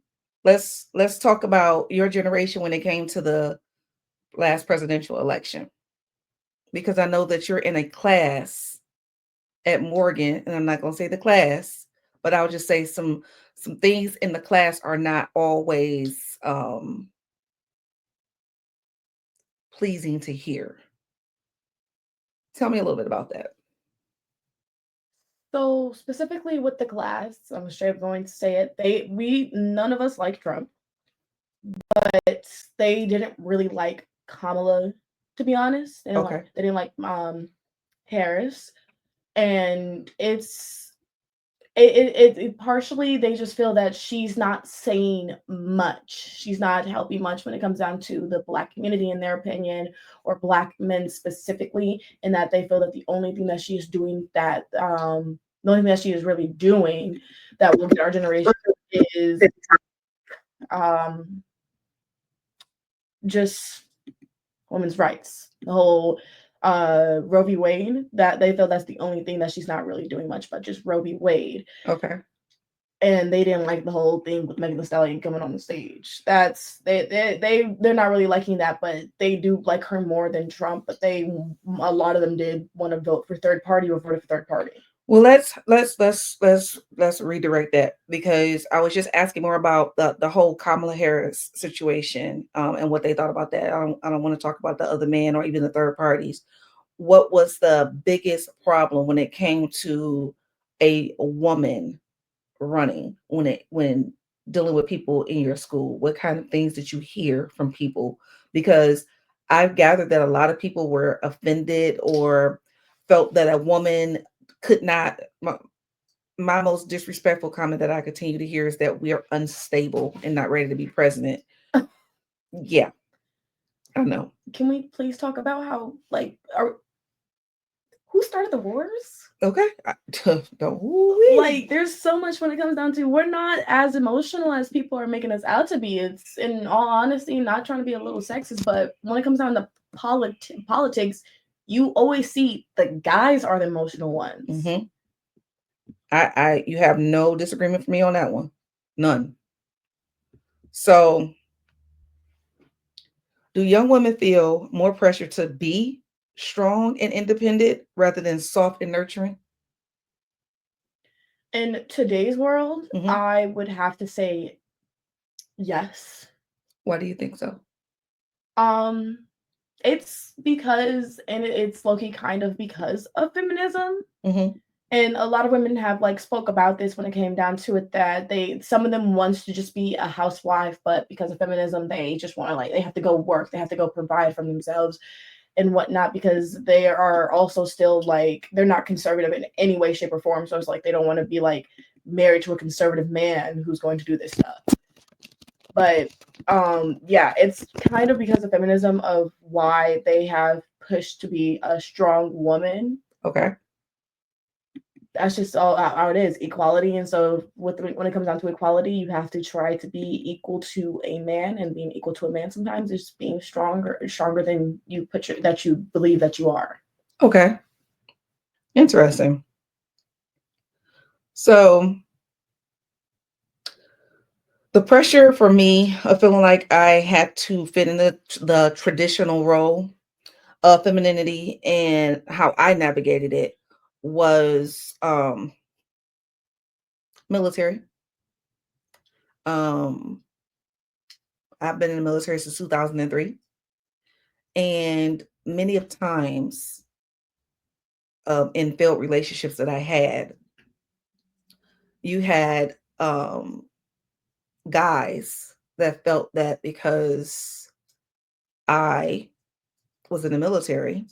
Speaker 1: Let's talk about your generation when it came to the last presidential election, because I know that you're in a class at Morgan, and I'm not going to say the class, but I'll just say some things in the class are not always pleasing to hear. Tell me a little bit about that.
Speaker 2: So specifically with the class, I'm straight going to say it. We none of us like Trump, but they didn't really like Kamala. To be honest,
Speaker 1: Okay.
Speaker 2: they didn't like Harris, and it partially they just feel that she's not saying much. She's not helping much when it comes down to the black community, in their opinion, or black men specifically, and that they feel that the only thing that she is doing the only thing that she is really doing that will get our generation is um just women's rights. The whole Roe v. Wade, that they feel that's the only thing that she's not really doing much, but just Roe v. Wade.
Speaker 1: Okay.
Speaker 2: And they didn't like the whole thing with Megan Thee Stallion coming on the stage. That's they're not really liking that, but they do like her more than Trump. But a lot of them did want to vote for third party or vote for third party.
Speaker 1: Well, let's redirect that, because I was just asking more about the whole Kamala Harris situation, and what they thought about that. I don't want to talk about the other man or even the third parties. What was the biggest problem when it came to a woman running, when dealing with people in your school? What kind of things did you hear from people? Because I've gathered that a lot of people were offended or felt that a woman could not. My most disrespectful comment that I continue to hear is that we are unstable and not ready to be president. Yeah, I know.
Speaker 2: Can we please talk about how who started the wars?
Speaker 1: Okay.
Speaker 2: Like, there's so much when it comes down to we're not as emotional as people are making us out to be. It's, in all honesty, not trying to be a little sexist, but when it comes down to politics, you always see the guys are the emotional ones.
Speaker 1: Mm-hmm. You have no disagreement for me on that one. None. So, do young women feel more pressure to be strong and independent rather than soft and nurturing?
Speaker 2: In today's world,
Speaker 1: Mm-hmm.
Speaker 2: I would have to say yes.
Speaker 1: Why do you think so?
Speaker 2: Um, it's because, and it's low-key kind of because of feminism.
Speaker 1: Mm-hmm.
Speaker 2: And a lot of women have like spoke about this when it came down to it, that some of them wants to just be a housewife, but because of feminism they just want to, like, they have to go work, they have to go provide for themselves and whatnot, because they are also still like they're not conservative in any way, shape, or form. So it's like they don't want to be like married to a conservative man who's going to do this stuff. But yeah, it's kind of because of feminism of why they have pushed to be a strong woman.
Speaker 1: Okay.
Speaker 2: That's just all how it is, equality. And so when it comes down to equality, you have to try to be equal to a man, and being equal to a man sometimes is being stronger than that you believe that you are.
Speaker 1: Okay. Interesting. So, the pressure for me of feeling like I had to fit in the traditional role of femininity and how I navigated it was military. Um, I've been in the military since 2003, and many of times in failed relationships that I had, you had guys that felt that because I was in the military,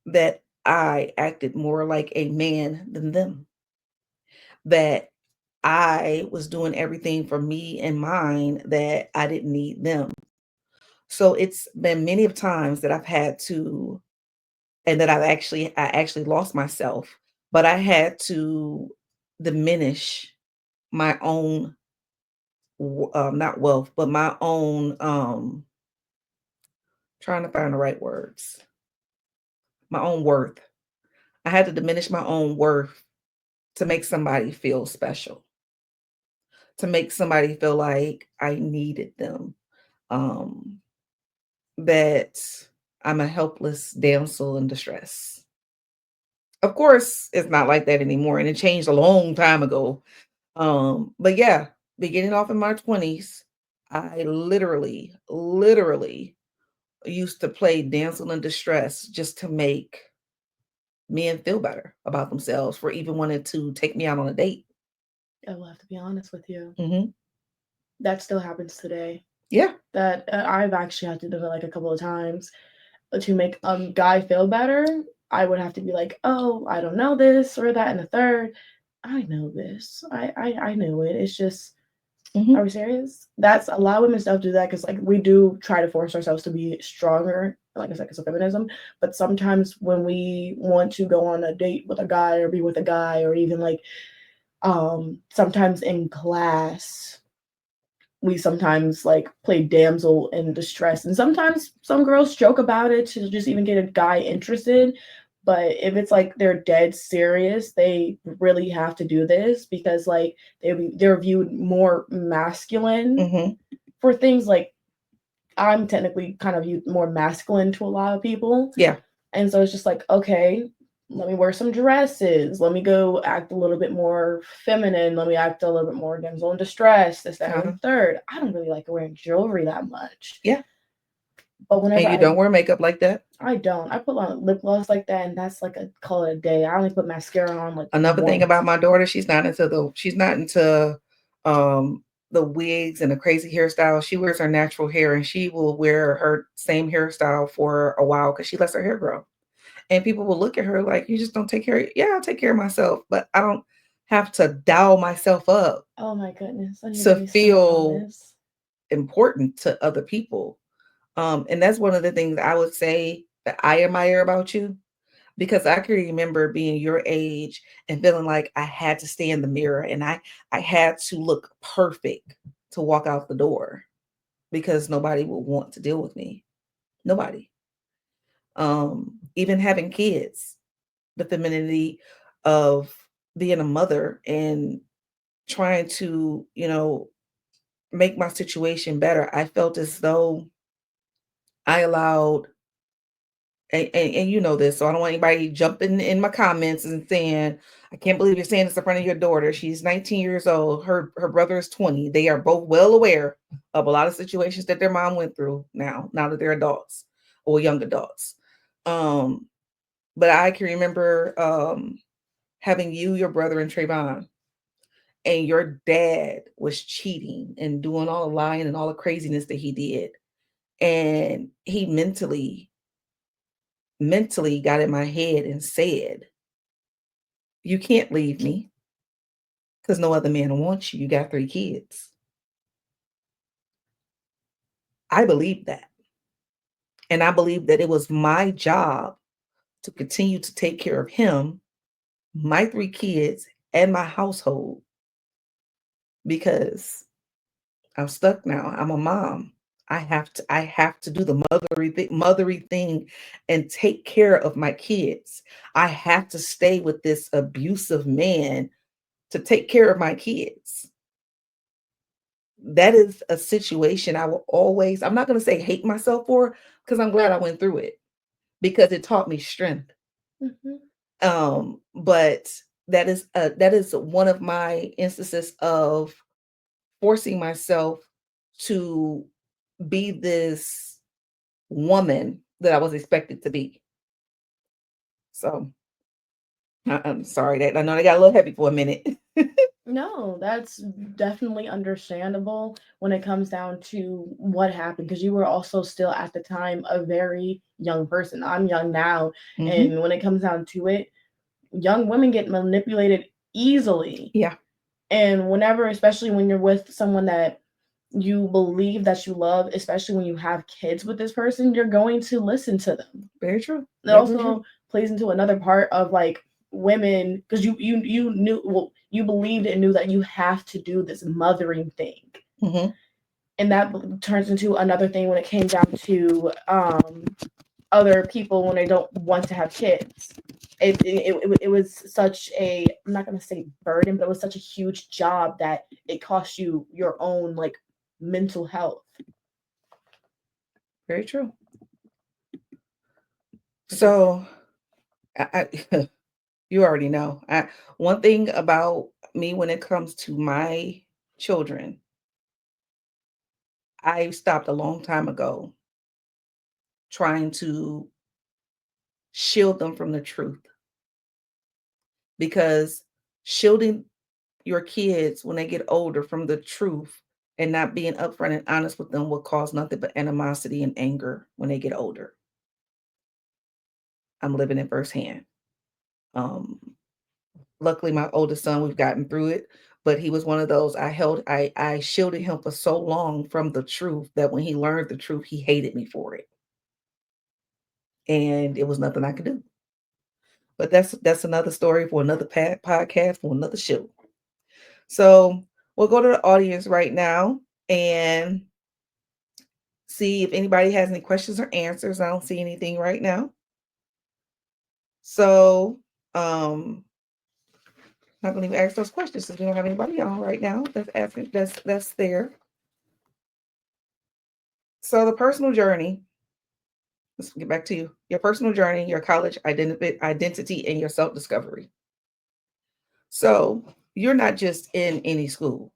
Speaker 1: that I acted more like a man than them, that I was doing everything for me and mine, that I didn't need them. So it's been many of times that I've had to, and that I actually lost myself, but I had to diminish my own not wealth, but my own trying to find the right words, my own worth. I had to diminish my own worth to make somebody feel special. to make somebody feel like I needed them. Um, that I'm a helpless damsel in distress. Of course, it's not like that anymore, and it changed a long time ago. But yeah, beginning off in my 20s, I literally used to play damsel in distress just to make men feel better about themselves for even wanting to take me out on a date.
Speaker 2: I will have to be honest with you.
Speaker 1: Hmm.
Speaker 2: That still happens today.
Speaker 1: Yeah.
Speaker 2: That I've actually had to do it like a couple of times to make guy feel better. I would have to be like, oh, I don't know this or that and the third. I know this. I knew it. It's just, are
Speaker 1: Hmm.
Speaker 2: we serious? That's a lot of women still do that because like we do try to force ourselves to be stronger, like I said, because of feminism. But sometimes when we want to go on a date with a guy or be with a guy or even like sometimes in class we sometimes like play damsel in distress, and sometimes some girls joke about it to just even get a guy interested. But if it's like they're dead serious, they really have to do this because like they're viewed more masculine
Speaker 1: Hmm.
Speaker 2: for things like I'm technically kind of viewed more masculine to a lot of people.
Speaker 1: Yeah.
Speaker 2: And so it's just like, okay, let me wear some dresses. Let me go act a little bit more feminine. Let me act a little bit more damsel in distress, this, that, and
Speaker 1: Uh-huh.
Speaker 2: the third. I don't really like wearing jewelry that much.
Speaker 1: Yeah.
Speaker 2: But whenever
Speaker 1: And you don't wear makeup like that?
Speaker 2: I don't. I put on lip gloss like that, and that's like a call it a day. I only put mascara on like
Speaker 1: Another thing
Speaker 2: once.
Speaker 1: about my daughter, she's not into um the wigs and the crazy hairstyle. She wears her natural hair, and she will wear her same hairstyle for a while because she lets her hair grow. And people will look at her like, you just don't take care of, yeah, I'll take care of myself, but I don't have to dial myself up
Speaker 2: Oh my goodness, I need to
Speaker 1: to
Speaker 2: be started on
Speaker 1: feel
Speaker 2: this.
Speaker 1: important to other people. And that's one of the things I would say that I admire about you, because I can remember being your age and feeling like I had to stay in the mirror and I had to look perfect to walk out the door because nobody would want to deal with me. Nobody. Even having kids, the femininity of being a mother and trying to, make my situation better. I felt as though I allowed, and you know this, so I don't want anybody jumping in my comments and saying, I can't believe you're saying this in front of your daughter. She's 19 years old. Her brother is 20. They are both well aware of a lot of situations that their mom went through now that they're adults or young adults. Um, but I can remember having you, your brother, and Trayvon, and your dad was cheating and doing all the lying and all the craziness that he did. And he mentally got in my head and said, you can't leave me because no other man wants you. You got 3 kids. I believed that. And I believed that it was my job to continue to take care of him, my 3 kids, and my household because I'm stuck now. I'm a mom. I have to do the mothery thing and take care of my kids. I have to stay with this abusive man to take care of my kids. That is a situation I will always, I'm not going to say hate myself for, because I'm glad I went through it because it taught me strength.
Speaker 2: Mm-hmm.
Speaker 1: But that is one of my instances of forcing myself to be this woman that I was expected to be. So I'm sorry that I know they got a little heavy for a minute.
Speaker 2: No, that's definitely understandable when it comes down to what happened because you were also still at the time a very young person. I'm young now,
Speaker 1: Hmm.
Speaker 2: and when it comes down to it, young women get manipulated easily.
Speaker 1: Yeah,
Speaker 2: And whenever, especially when you're with someone that you believe that you love, especially when you have kids with this person, you're going to listen to them.
Speaker 1: very true.
Speaker 2: It
Speaker 1: Very, very true.
Speaker 2: also plays into another part of like women because you knew well you believed and knew that you have to do this mothering thing,
Speaker 1: Hmm.
Speaker 2: and that turns into another thing when it came down to other people when they don't want to have kids. it was such a, I'm not going to say burden, but it was such a huge job that it cost you your own like mental health.
Speaker 1: Very true. So, you already know. One thing about me when it comes to my children, I stopped a long time ago trying to shield them from the truth because shielding your kids when they get older from the truth and not being upfront and honest with them will cause nothing but animosity and anger when they get older. I'm living it firsthand. Um, Luckily, my oldest son, we've gotten through it, but he was one of those I shielded him for so long from the truth that when he learned the truth, he hated me for it. And it was nothing I could do. But that's another story for another podcast for another show. So we'll go to the audience right now and see if anybody has any questions or answers. I don't see anything right now. So not gonna even ask those questions since we don't have anybody on right now that's asking that's there. So the personal journey, let's get back to you. Your personal journey, your college identity, and your self-discovery. So you're not just in any school.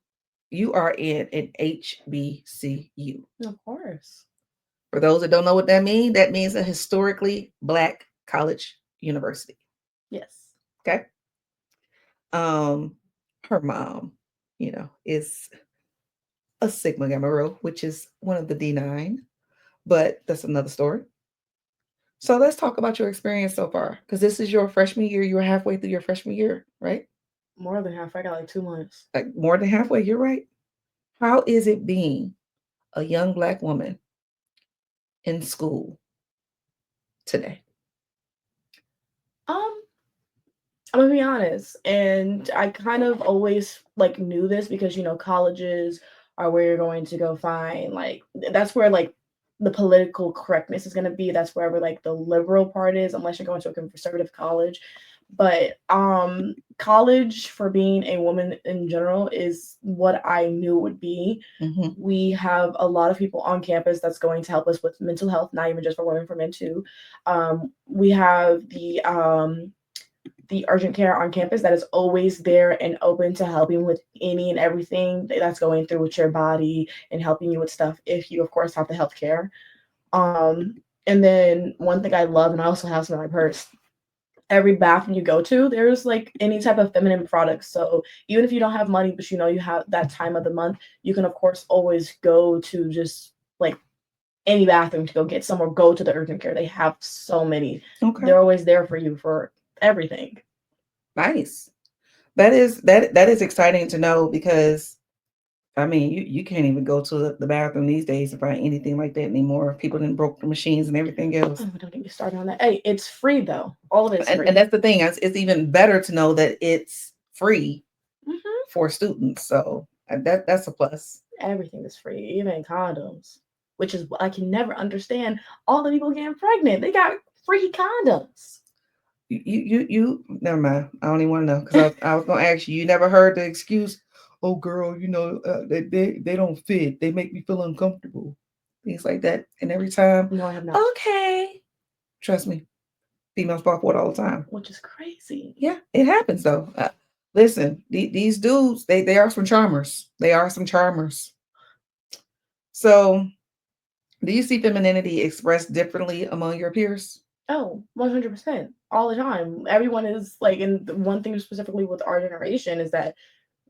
Speaker 1: You are in an HBCU.
Speaker 2: Of course.
Speaker 1: For those that don't know what that means a historically Black college university.
Speaker 2: Yes.
Speaker 1: Okay. Um, her mom, is a Sigma Gamma Rho, which is one of the D9, but that's another story. So let's talk about your experience so far, because this is your freshman year. You're halfway through your freshman year, right?
Speaker 2: More than half. I got like 2 months.
Speaker 1: Like more than halfway. You're right. How is it being a young Black woman in school today?
Speaker 2: Um, I'm gonna be honest, and I kind of always like knew this because colleges are where you're going to go find like that's where like the political correctness is gonna be. That's wherever like the liberal part is, unless you're going to a conservative college. But college for being a woman in general is what I knew it would be.
Speaker 1: Mm-hmm.
Speaker 2: We have a lot of people on campus that's going to help us with mental health, not even just for women, for men too. We have the urgent care on campus that is always there and open to helping with any and everything that's going through with your body and helping you with stuff if you of course have the health care. And then one thing I love, and I also have some in my purse, every bathroom you go to, there's like any type of feminine products. So even if you don't have money, but you have that time of the month, you can of course always go to just like any bathroom to go get some or go to the urgent care. They have so many.
Speaker 1: Okay.
Speaker 2: They're always there for you for everything.
Speaker 1: Nice. That is exciting to know because I mean you can't even go to the bathroom these days to find anything like that anymore. People didn't broke the machines and everything else.
Speaker 2: Oh, don't get me started on that. Hey, it's free though. All of it's free.
Speaker 1: And that's the thing. It's even better to know that it's free
Speaker 2: Mm-hmm.
Speaker 1: for students. So that's a plus.
Speaker 2: Everything is free, even condoms, which is what I can never understand. All the people getting pregnant, they got free condoms.
Speaker 1: You never mind. I don't even want to know because I was gonna ask you. You never heard the excuse? Oh, girl, they don't fit. They make me feel uncomfortable. Things like that. And every time,
Speaker 2: No, I have not.
Speaker 1: okay, trust me, females fall for it all the time.
Speaker 2: Which is crazy.
Speaker 1: Yeah, it happens though. Listen, these dudes, they are some charmers. They are some charmers. So, do you see femininity expressed differently among your peers?
Speaker 2: Oh, 100%. All the time. Everyone is like, and the one thing specifically with our generation is that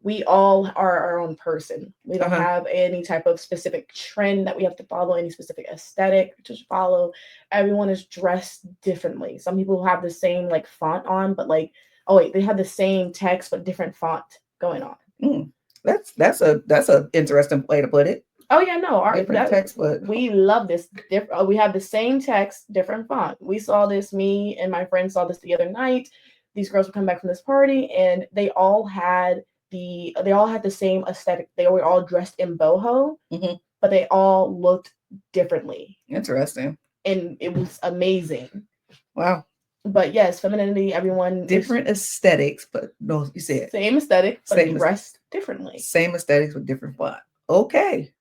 Speaker 2: we all are our own person. We don't have any type of specific trend that we have to follow, any specific aesthetic to follow. Everyone is dressed differently. Some people have the same like font on, but like, oh wait, they have the same text but different font going on.
Speaker 1: That's a interesting way to put it.
Speaker 2: Oh yeah, no, our
Speaker 1: different text, but
Speaker 2: we love this. We have the same text, different font. We saw this. Me and my friend saw this the other night. These girls would come back from this party, and they all had the same aesthetic. They were all dressed in boho, but they all looked differently.
Speaker 1: Interesting,
Speaker 2: and it was amazing.
Speaker 1: Wow.
Speaker 2: But yes, femininity, everyone is
Speaker 1: Different aesthetics, but no, you said
Speaker 2: same aesthetic, but
Speaker 1: same
Speaker 2: dressed differently.
Speaker 1: same aesthetics with different font. Okay.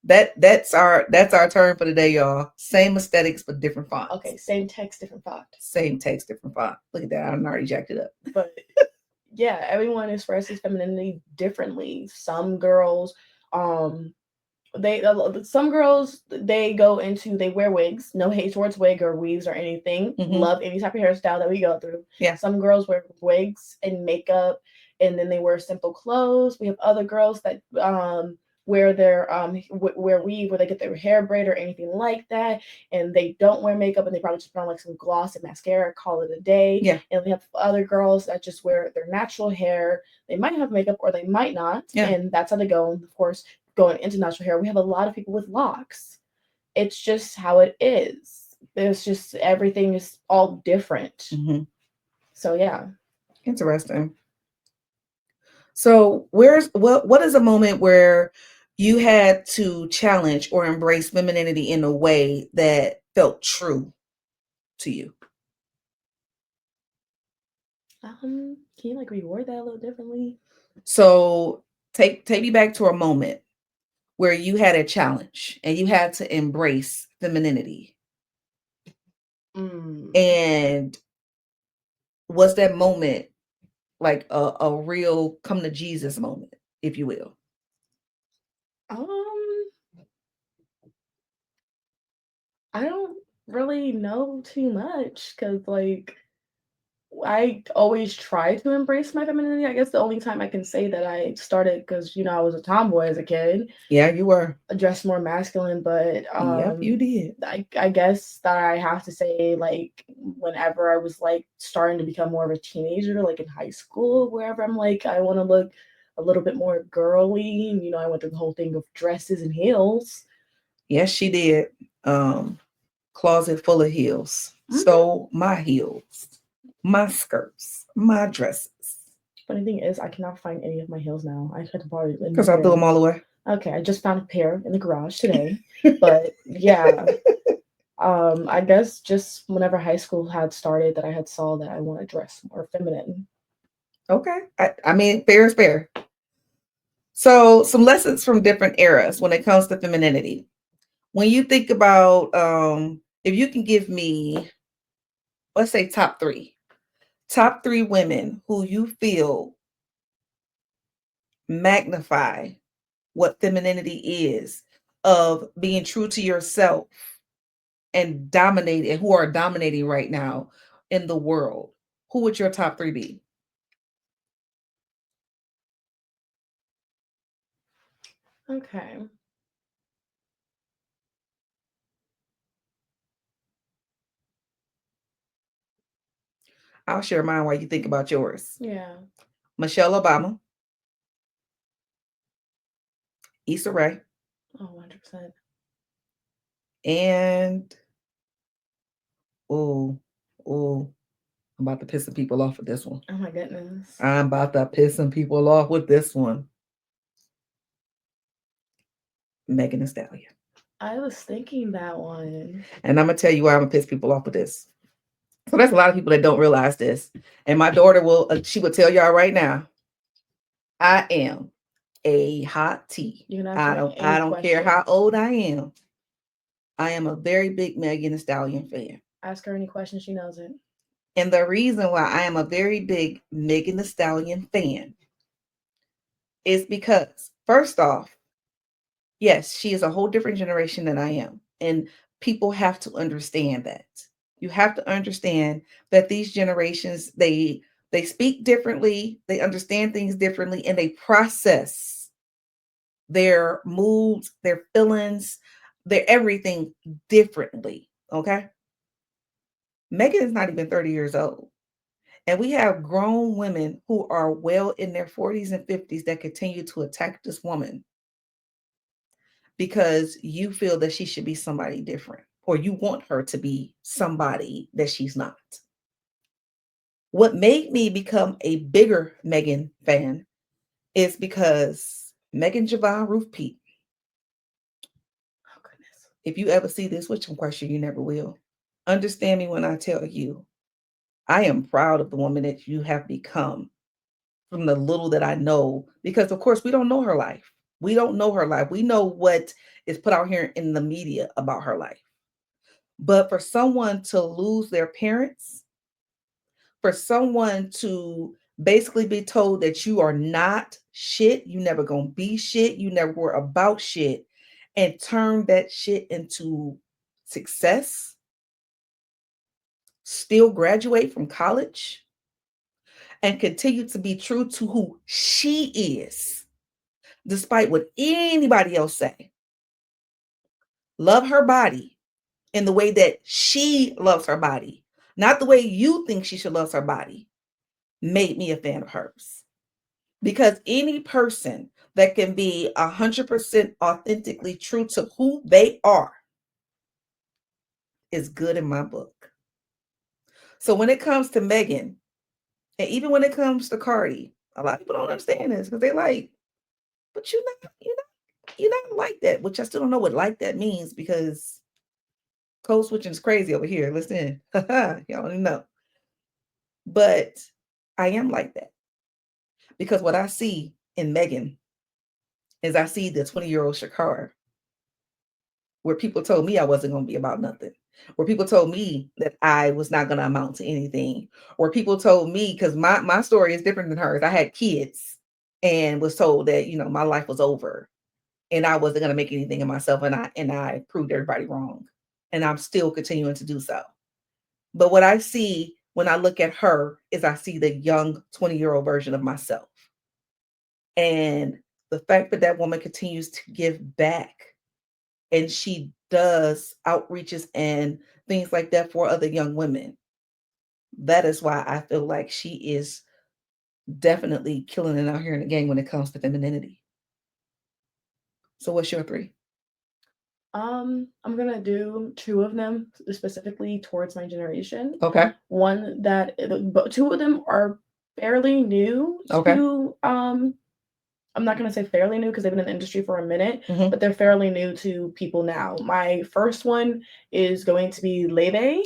Speaker 1: That's our term for the day, y'all. Same aesthetics but different fonts.
Speaker 2: Okay, same text, different font.
Speaker 1: Same text, different font. Look at that. I'm already jacked it up.
Speaker 2: But yeah, everyone expresses femininity differently. Some girls, um, they some girls they go into they wear wigs. No hate towards wig or weaves or anything. Love any type of hairstyle that we go through.
Speaker 1: Yeah.
Speaker 2: Some girls wear wigs and makeup, and then they wear simple clothes. We have other girls that wear their wear weave where they get their hair braid or anything like that, and they don't wear makeup and they probably just put on like some gloss and mascara, call it a day.
Speaker 1: Yeah.
Speaker 2: And we have other girls that just wear their natural hair. They might have makeup or they might not.
Speaker 1: Yeah.
Speaker 2: And that's how they go. And of course, going into natural hair, we have a lot of people with locks. It's just how it is. There's just everything is all different. So yeah.
Speaker 1: Interesting. So what is a moment where you had to challenge or embrace femininity in a way that felt true to you?
Speaker 2: Can you like reword that a little differently?
Speaker 1: So take me back to a moment where you had a challenge and you had to embrace femininity. And was that moment like a real come to Jesus moment, if you will?
Speaker 2: I don't really know too much because like I always try to embrace my femininity. I guess the only time I can say that I started because I was a tomboy as a kid.
Speaker 1: Yeah, you were.
Speaker 2: Dressed more masculine, but
Speaker 1: Yep, you did.
Speaker 2: I guess that I have to say like whenever I was like starting to become more of a teenager, like in high school, wherever I'm like I want to look a little bit more girly. I went through the whole thing of dresses and heels.
Speaker 1: Yes, she did. Closet full of heels. So my heels, my skirts, my dresses.
Speaker 2: Funny thing is, I cannot find any of my heels now. I had to borrow them
Speaker 1: because I threw them all away.
Speaker 2: Okay, I just found a pair in the garage today. But yeah, I guess just whenever high school had started, that I had saw that I want to dress more feminine.
Speaker 1: Okay, I mean, fair is fair. So, some lessons from different eras when it comes to femininity. When you think about, if you can give me, let's say top three women who you feel magnify what femininity is, of being true to yourself and dominating, who are dominating right now in the world, who would your top three be?
Speaker 2: Okay.
Speaker 1: I'll share mine while you think about yours.
Speaker 2: Yeah.
Speaker 1: Michelle Obama, Issa Rae,
Speaker 2: Oh, 100%.
Speaker 1: and oh, oh, I'm about to piss some people off with this one.
Speaker 2: Oh my goodness.
Speaker 1: I'm about to piss some people off with this one. Megan Thee Stallion.
Speaker 2: I was thinking that one.
Speaker 1: And I'm gonna tell you why I'm gonna piss people off with this. So there's a lot of people that don't realize this. And my daughter will, she will tell y'all right now, I am a hot tea. I don't care how old I am. I am a very big Megan Thee Stallion fan.
Speaker 2: Ask her any questions, she knows it.
Speaker 1: And the reason why I am a very big Megan Thee Stallion fan is because, first off, yes, she is a whole different generation than I am. And people have to understand that. You have to understand that these generations, they speak differently, they understand things differently, and they process their moods, their feelings, their everything differently. Okay. Megan is not even 30 years old. And we have grown women who are well in their 40s and 50s that continue to attack this woman because you feel that she should be somebody different, or you want her to be somebody that she's not. What made me become a bigger Megan fan is because Megan Javon Ruth Pete.
Speaker 2: Oh goodness.
Speaker 1: If you ever see this, which I'm quite sure you never will, understand me when I tell you I am proud of the woman that you have become from the little that I know, because of course we don't know her life. We don't know her life. We know what is put out here in the media about her life. But for someone to lose their parents, for someone to basically be told that you are not shit, you never gonna be shit, you never were about shit, and turn that shit into success, still graduate from college, and continue to be true to who she is, despite what anybody else say. Love her body in the way that she loves her body, not the way you think she should love her body, made me a fan of hers. Because any person that can be 100% authentically true to who they are is good in my book. So when it comes to Megan, and even when it comes to Cardi, a lot of people don't understand this because they like, but you're not like that, which I still don't know what like that means because code switching is crazy over here. Listen, y'all don't even know. But I am like that because what I see in Megan is I see the 20-year-old Shakar, where people told me I wasn't going to be about nothing, where people told me that I was not going to amount to anything, where people told me, because my story is different than hers. I had kids and was told that, my life was over and I wasn't going to make anything of myself. And I proved everybody wrong. And I'm still continuing to do so. But what I see when I look at her is I see the young 20-year-old version of myself. And the fact that that woman continues to give back and she does outreaches and things like that for other young women, that is why I feel like she is definitely killing it out here in the game when it comes to femininity. So what's your three?
Speaker 2: I'm gonna do two of them specifically towards my generation.
Speaker 1: Okay.
Speaker 2: One that, but two of them are fairly new
Speaker 1: Okay.
Speaker 2: to I'm not gonna say fairly new because they've been in the industry for a minute,
Speaker 1: Mm-hmm.
Speaker 2: but they're fairly new to people now. My first one is going to be Lebe.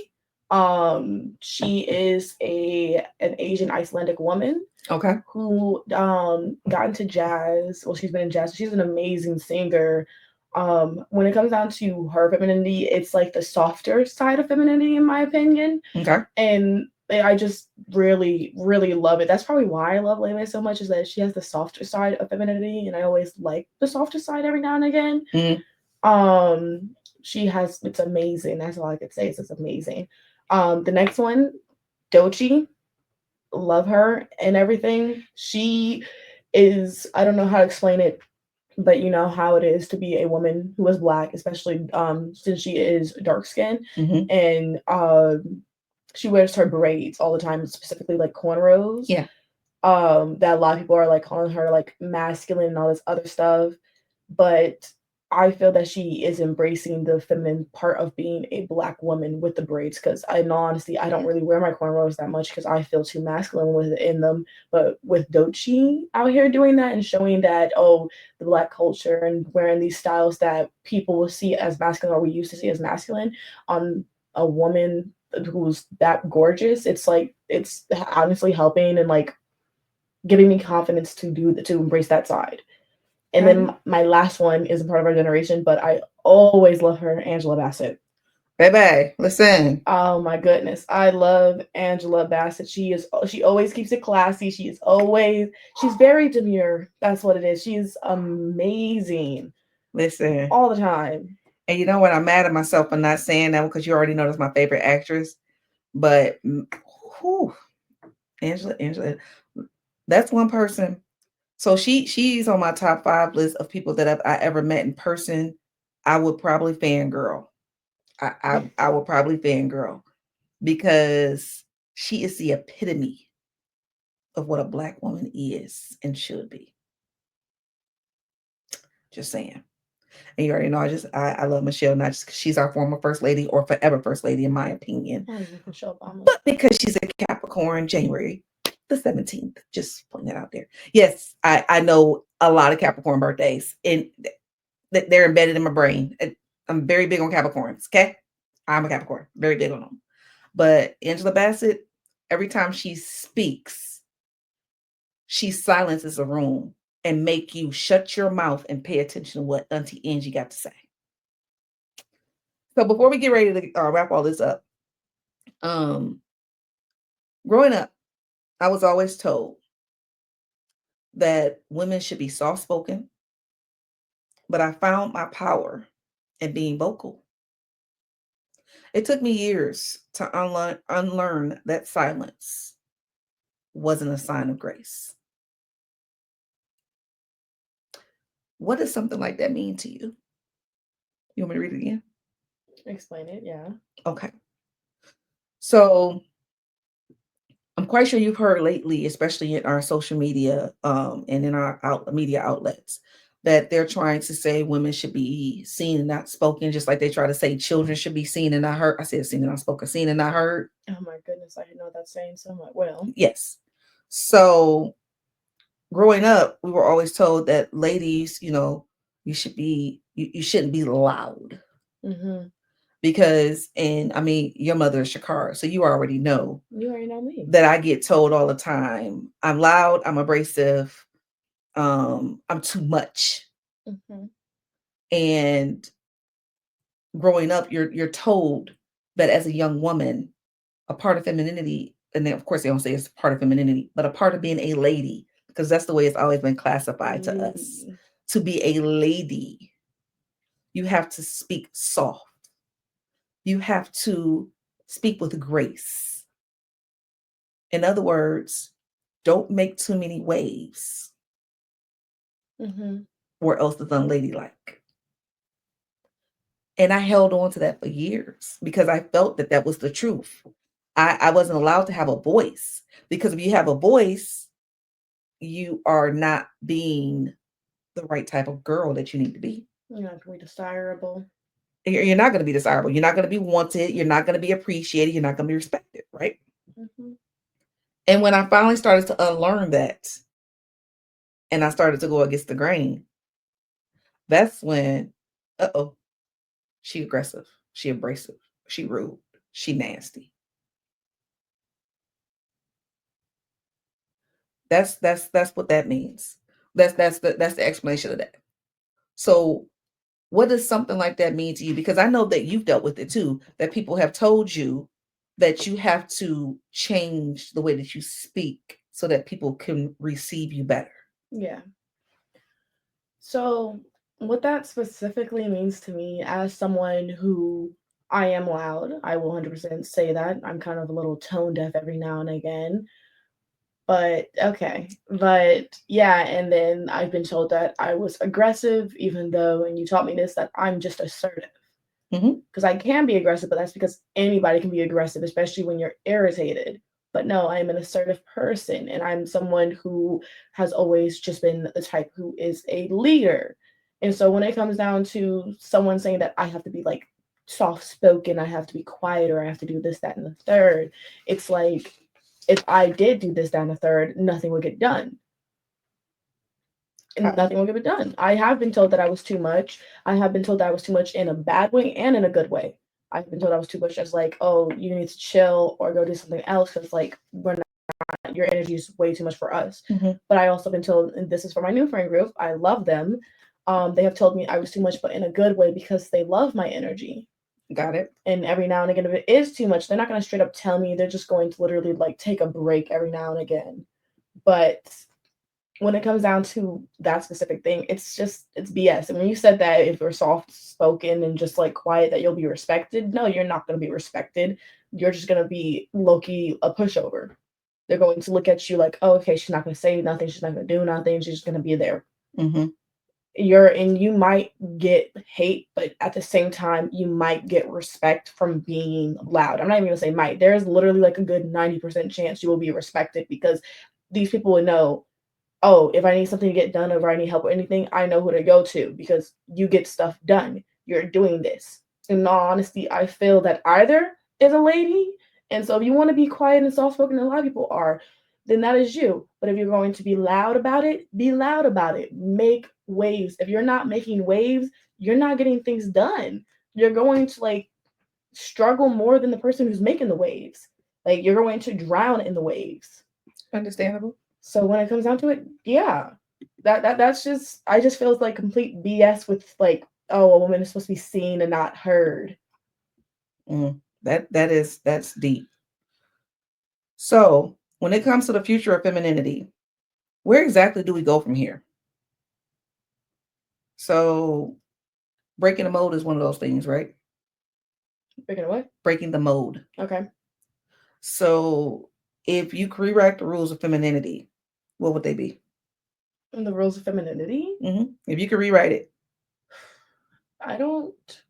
Speaker 2: She is an Asian Icelandic woman.
Speaker 1: Okay.
Speaker 2: Who got into jazz. Well, she's been in jazz. She's an amazing singer. When it comes down to her femininity, it's like the softer side of femininity, in my opinion.
Speaker 1: Okay.
Speaker 2: And I just really, really love it. That's probably why I love Lele so much, is that she has the softer side of femininity, and I always like the softer side every now and again.
Speaker 1: Mm-hmm.
Speaker 2: It's amazing. That's all I could say is it's amazing. The next one, Dochi, love her and everything. She is, I don't know how to explain it, but you know how it is to be a woman who is black, especially since she is dark skinned.
Speaker 1: Mm-hmm.
Speaker 2: And she wears her braids all the time, specifically like cornrows.
Speaker 1: Yeah.
Speaker 2: That a lot of people are like calling her like masculine and all this other stuff. But I feel that she is embracing the feminine part of being a black woman with the braids. Because in all honesty, I don't really wear my cornrows that much because I feel too masculine within them. But with Dochi out here doing that and showing that, oh, the black culture and wearing these styles that people will see as masculine or we used to see as masculine on a woman who's that gorgeous, it's like it's honestly helping and like giving me confidence to embrace that side. And then my last one isn't part of our generation, but I always love her, Angela Bassett.
Speaker 1: Baby, listen.
Speaker 2: Oh my goodness, I love Angela Bassett. She always keeps it classy. She's very demure. That's what it is. She's amazing.
Speaker 1: Listen.
Speaker 2: All the time.
Speaker 1: And you know what? I'm mad at myself for not saying that because you already know that's my favorite actress. But whew, Angela, that's one person. So she's on my top 5 list of people that I ever met in person. I would probably fangirl. I would probably fangirl because she is the epitome of what a black woman is and should be. Just saying. And you already know I love Michelle, not just because she's our former first lady or forever first lady, in my opinion.
Speaker 2: Michelle Obama.
Speaker 1: But because she's a Capricorn, January the 17th. Just putting that out there. Yes, I know a lot of Capricorn birthdays, and they're embedded in my brain. I'm very big on Capricorns, okay? I'm a Capricorn, very big on them. But Angela Bassett, every time she speaks, she silences a room and make you shut your mouth and pay attention to what Auntie Angie got to say. So before we get ready to wrap all this up, um, growing up, I was always told that women should be soft spoken, but I found my power in being vocal. It took me years to unlearn that silence wasn't a sign of grace. What does something like that mean to you? You want me to read it again?
Speaker 2: Explain it, yeah.
Speaker 1: Okay. So I'm quite sure you've heard lately, especially in our social media and in our media outlets, that they're trying to say women should be seen and not spoken, just like they try to say children should be seen and not heard. I said seen and not spoken, seen and not heard.
Speaker 2: Oh my goodness, I know that saying so much. Well,
Speaker 1: Yes. So growing up, we were always told that ladies, you shouldn't be loud
Speaker 2: mm-hmm.
Speaker 1: because, and I mean, your mother is Shakara, so you already know
Speaker 2: You already know me.
Speaker 1: that I get told all the time, I'm loud, I'm abrasive, I'm too much.
Speaker 2: Mm-hmm.
Speaker 1: And growing up, you're told that as a young woman, a part of femininity, and then of course they don't say it's part of femininity, but a part of being a lady, because that's the way it's always been classified to us.
Speaker 2: Lady.
Speaker 1: To be a lady, you have to speak soft. You have to speak with grace. In other words, don't make too many waves,
Speaker 2: Mm-hmm.
Speaker 1: or else it's unladylike. And I held on to that for years because I felt that that was the truth. I wasn't allowed to have a voice because if you have a voice, you are not being the right type of girl that you need to be.
Speaker 2: You're not gonna be desirable.
Speaker 1: You're not going to be desirable. You're not going to be wanted. You're not going to be appreciated. You're not going to be respected. Right.
Speaker 2: Mm-hmm.
Speaker 1: And when I finally started to unlearn that and I started to go against the grain, that's when, uh-oh, she aggressive, she abrasive, she rude, she nasty. That's what that means. That's the explanation of that. So what does something like that mean to you? Because I know that you've dealt with it too, that people have told you that you have to change the way that you speak so that people can receive you better.
Speaker 2: Yeah. So, what that specifically means to me as someone who I am loud, I will 100% say that. I'm kind of a little tone deaf every now and again. But okay. But yeah, and then I've been told that I was aggressive, even though, and you taught me this, that I'm just assertive.
Speaker 1: Mhm.
Speaker 2: Because I can be aggressive, but that's because anybody can be aggressive, especially when you're irritated. But no, I'm an assertive person, and I'm someone who has always just been the type who is a leader. And so when it comes down to someone saying that I have to be like soft spoken, I have to be quiet, or I have to do this, that, and the third, it's like if I did do this, that, and the third, nothing would get done, and nothing will get done. I have been told that I was too much. I have been told that I was too much in a bad way and in a good way. I've been told I was too much as like, oh, you need to chill or go do something else because like we're not, your energy is way too much for us.
Speaker 1: Mm-hmm.
Speaker 2: But I also been told, and this is for my new friend group, I love them. They have told me I was too much, but in a good way because they love my energy.
Speaker 1: Got it.
Speaker 2: And every now and again, if it is too much, they're not going to straight up tell me. They're just going to literally like take a break every now and again. But when it comes down to that specific thing, it's BS. And when you said that if you're soft spoken and just like quiet, that you'll be respected, no, you're not going to be respected. You're just going to be low key a pushover. They're going to look at you like, oh, okay, she's not going to say nothing. She's not going to do nothing. She's just going to be there.
Speaker 1: Mm-hmm.
Speaker 2: You might get hate, but at the same time, you might get respect from being loud. I'm not even going to say might. There's literally like a good 90% chance you will be respected because these people would know, oh, if I need something to get done or if I need help or anything, I know who to go to because you get stuff done. You're doing this. In all honesty, I feel that either is a lady. And so if you want to be quiet and soft spoken, and a lot of people are, then that is you. But if you're going to be loud about it, be loud about it. Make waves. If you're not making waves, you're not getting things done. You're going to like struggle more than the person who's making the waves. Like you're going to drown in the waves.
Speaker 1: Understandable.
Speaker 2: So when it comes down to it, yeah, that's just I just feels like complete BS with like, oh, a woman is supposed to be seen and not heard.
Speaker 1: That's deep. So when it comes to the future of femininity, where exactly do we go from here? So breaking the mold is one of those things, right?
Speaker 2: Breaking what?
Speaker 1: Breaking the mold.
Speaker 2: Okay.
Speaker 1: So if you could rewrite the rules of femininity, what would they be?
Speaker 2: And the rules of femininity.
Speaker 1: If you could rewrite it,
Speaker 2: I don't.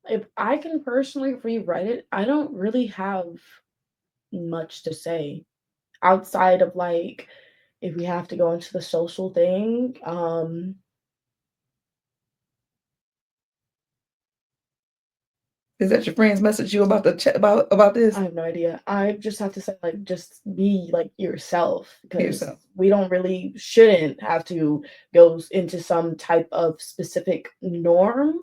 Speaker 2: If I can personally rewrite it, I don't really have much to say outside of like if we have to go into the social thing.
Speaker 1: is that your friends message you about the chat about
Speaker 2: I
Speaker 1: this?
Speaker 2: have no idea. I just have to say, like, just be like yourself because
Speaker 1: Yourself.
Speaker 2: we don't really shouldn't have to go into some type of specific norm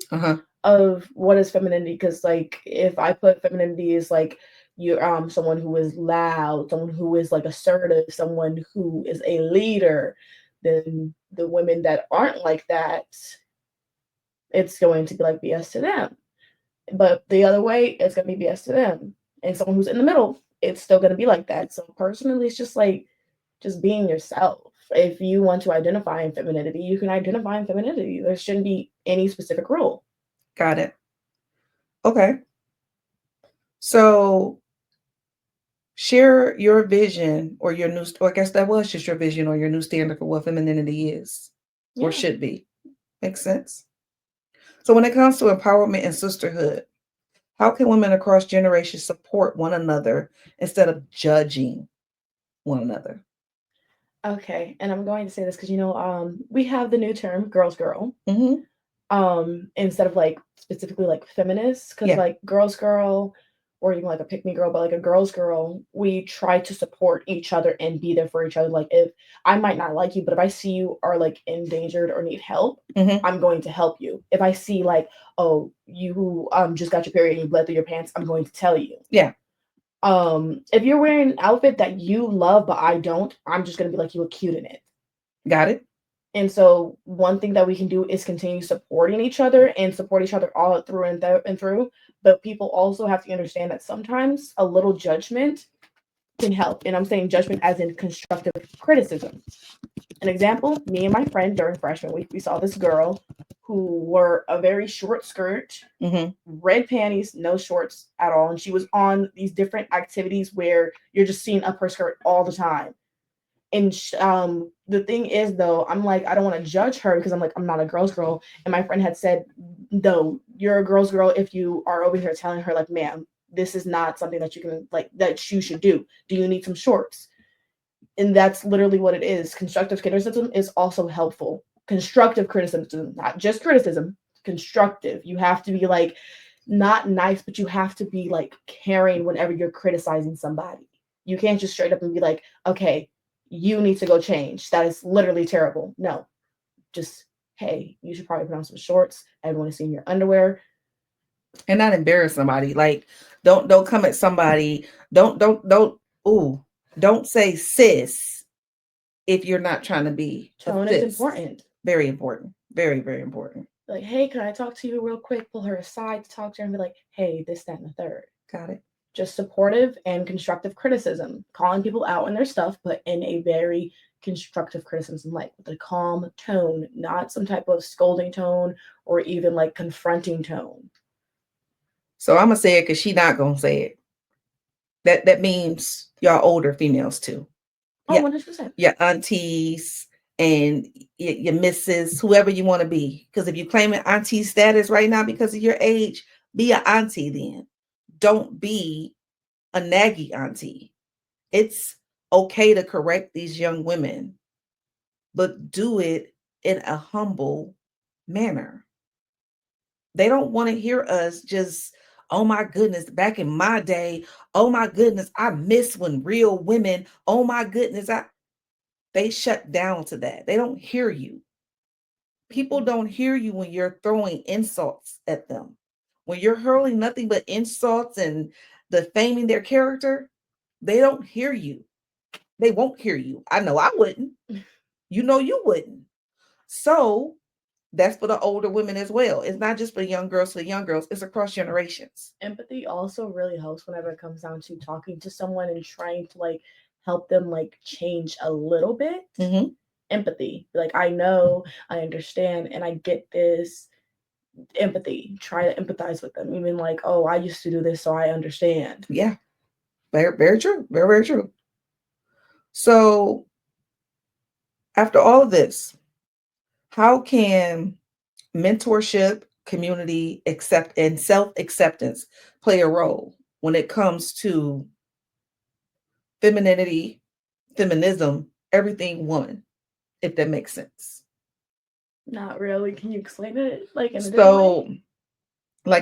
Speaker 2: of what is femininity. Because, like, if I put femininity as like you're someone who is loud, someone who is like assertive, someone who is a leader, then the women that aren't like that, it's going to be like BS to them. But the other way, it's gonna be BS to them. And someone who's in the middle, it's still gonna be like that. So personally, it's just like just being yourself. If you want to identify in femininity, you can identify in femininity. There shouldn't be any specific rule.
Speaker 1: Got it. Okay. So share your vision or your new, or I guess that was just your vision or your new standard for what femininity is or
Speaker 2: Yeah.
Speaker 1: should be. Makes sense. So when it comes to empowerment and sisterhood, how can women across generations support one another instead of judging one another?
Speaker 2: Okay. And I'm going to say this because we have the new term girls girl.
Speaker 1: Mm-hmm.
Speaker 2: Instead of like specifically like feminists, because
Speaker 1: Yeah.
Speaker 2: like girls girl or even like a pick me girl, but like a girls girl, we try to support each other and be there for each other. Like if I might not like you, but if I see you are like endangered or need help, I'm going to help you. If I see like, oh, you just got your period and you bled through your pants, I'm going to tell you.
Speaker 1: Yeah.
Speaker 2: If you're wearing an outfit that you love but I don't, I'm just gonna be like, you look cute in it.
Speaker 1: Got it.
Speaker 2: And so one thing that we can do is continue supporting each other and support each other all through and through. But people also have to understand that sometimes a little judgment can help. And I'm saying judgment as in constructive criticism. An example, me and my friend during freshman week, we saw this girl who wore a very short skirt, red panties, no shorts at all. And she was on these different activities where you're just seeing up her skirt all the time. And the thing is though, I'm like, I don't want to judge her because I'm like, I'm not a girl's girl. And my friend had said, no, you're a girl's girl if you are over here telling her like, ma'am, this is not something that you can like that you should do. Do you need some shorts? And that's literally what it is. Constructive criticism is also helpful. Constructive criticism, not just criticism, constructive. You have to be like not nice, but you have to be like caring whenever you're criticizing somebody. You can't just straight up and be like, okay, you need to go change. That is literally terrible. No, just, hey, you should probably put on some shorts. Everyone is seeing your underwear.
Speaker 1: And not embarrass somebody. Like don't come at somebody. Don't ooh. Don't say sis if you're not trying to be a
Speaker 2: Tone is
Speaker 1: sis.
Speaker 2: important.
Speaker 1: Very important. Very, very important.
Speaker 2: Like, hey, can I talk to you real quick? Pull her aside to talk to her and be like, hey, this, that, and the third.
Speaker 1: Got it.
Speaker 2: Just supportive and constructive criticism, calling people out on their stuff, but in a very constructive criticism, like with a calm tone, not some type of scolding tone or even like confronting tone.
Speaker 1: So I'm gonna say it because she not gonna say it. That means y'all older females too.
Speaker 2: Oh, 100%.
Speaker 1: Your aunties and your misses, whoever you want to be. Because if you're claiming auntie status right now because of your age, be an auntie then. Don't be a naggy auntie. It's okay to correct these young women, but do it in a humble manner. They don't want to hear us just, oh my goodness, back in my day, oh my goodness, I miss when real women, oh my goodness, they shut down to that. They don't hear you. People don't hear you when you're throwing insults at them. When you're hurling nothing but insults and defaming their character, They don't hear you. They won't hear you. I know I wouldn't. You know you wouldn't. So that's for the older women as well. It's not just for young girls to young girls, it's across generations.
Speaker 2: Empathy also really helps whenever it comes down to talking to someone and trying to like help them like change a little bit.
Speaker 1: Mm-hmm.
Speaker 2: Empathy. Like I know, I understand, and I get this. Empathy. Try to empathize with them. Even like, oh, I used to do this, so I understand.
Speaker 1: Yeah, very, very true. Very, very true. So after all of this, how can mentorship, community accept and self-acceptance play a role when it comes to femininity, feminism, everything woman, if that makes sense?
Speaker 2: Not really. Can you explain it like in a different way?
Speaker 1: So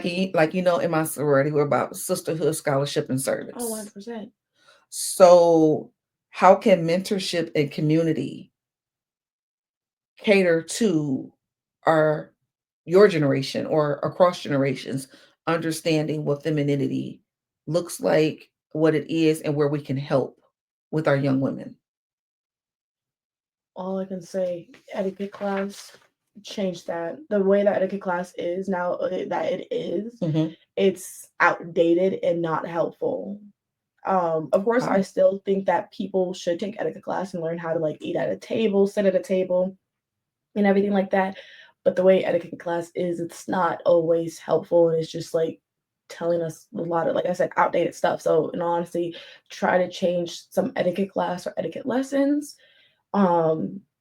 Speaker 1: in my sorority, we're about sisterhood, scholarship, and
Speaker 2: Oh,
Speaker 1: service.
Speaker 2: 100%.
Speaker 1: So how can mentorship and community cater to our your generation or across generations, understanding what femininity looks like, what it is, and where we can help with our young women?
Speaker 2: All I can say, etiquette class changed that. The way that etiquette class is now, that it is,
Speaker 1: Mm-hmm.
Speaker 2: it's outdated and not helpful. Of course, I
Speaker 1: Wow.
Speaker 2: still think that people should take etiquette class and learn how to like eat at a table, sit at a table, and everything like that. But the way etiquette class is, it's not always helpful, and it's just like telling us a lot of, like I said, outdated stuff. So, in all honesty, try to change some etiquette class or etiquette lessons.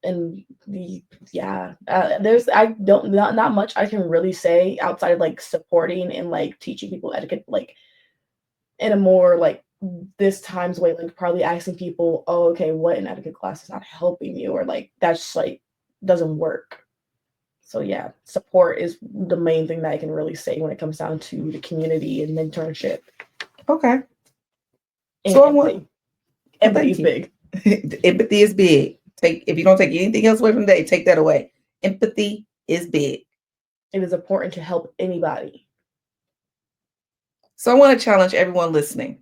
Speaker 2: And the yeah, there's I don't not much I can really say outside of like supporting and like teaching people etiquette, like in a more like this times way, like probably asking people, oh, okay, what in etiquette class is not helping you, or like that's like doesn't work. So yeah, support is the main thing that I can really say when it comes down to the community and mentorship
Speaker 1: Okay.
Speaker 2: and
Speaker 1: So I want,
Speaker 2: empathy. Empathy
Speaker 1: thank
Speaker 2: is
Speaker 1: you.
Speaker 2: big.
Speaker 1: Empathy is big. Take if you don't take anything else away from the day, take that away. Empathy is big.
Speaker 2: It is important to help anybody.
Speaker 1: So I want to challenge everyone listening.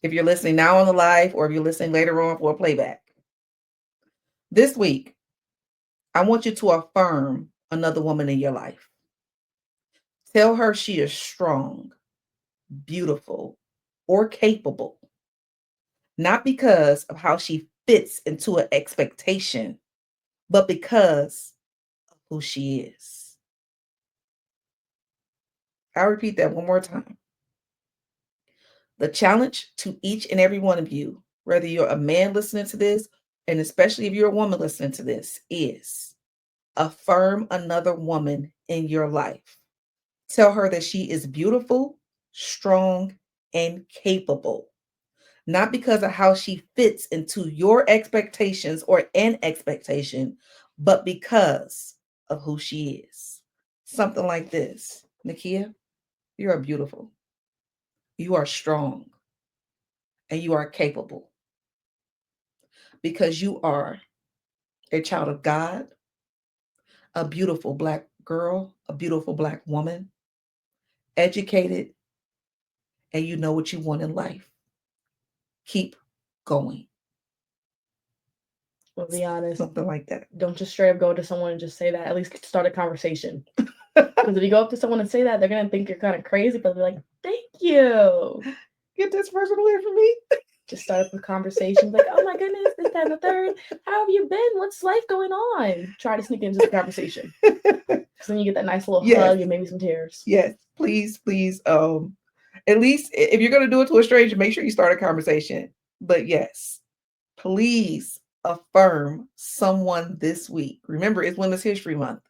Speaker 1: If you're listening now on the live or if you're listening later on for a playback, this week, I want you to affirm another woman in your life. Tell her she is strong, beautiful, or capable, not because of how she fits into an expectation, but because of who she is. I'll repeat that one more time. The challenge to each and every one of you, whether you're a man listening to this, and especially if you're a woman listening to this, is affirm another woman in your life. Tell her that she is beautiful, strong, and capable, not because of how she fits into your expectations or an expectation, but because of who she is. Something like this: Nakia, you are beautiful, you are strong, and you are capable because you are a child of God, a beautiful Black girl, a beautiful Black woman, educated, and you know what you want in life. Keep going.
Speaker 2: We'll be honest.
Speaker 1: Something like that.
Speaker 2: Don't just straight up go to someone and just say that. At least start a conversation. Because if you go up to someone and say that, they're gonna think you're kind of crazy, but they're like, "Thank you."
Speaker 1: Get this person away from me.
Speaker 2: Just start up a conversation, like, "Oh my goodness, this, that, and the third. How have you been? What's life going on?" Try to sneak into the conversation, because then you get that nice little
Speaker 1: Yes,
Speaker 2: hug and maybe some tears.
Speaker 1: yes. Please, please. At least if you're gonna do it to a stranger, make sure you start a conversation. But yes, please affirm someone this week. Remember, it's Women's History Month,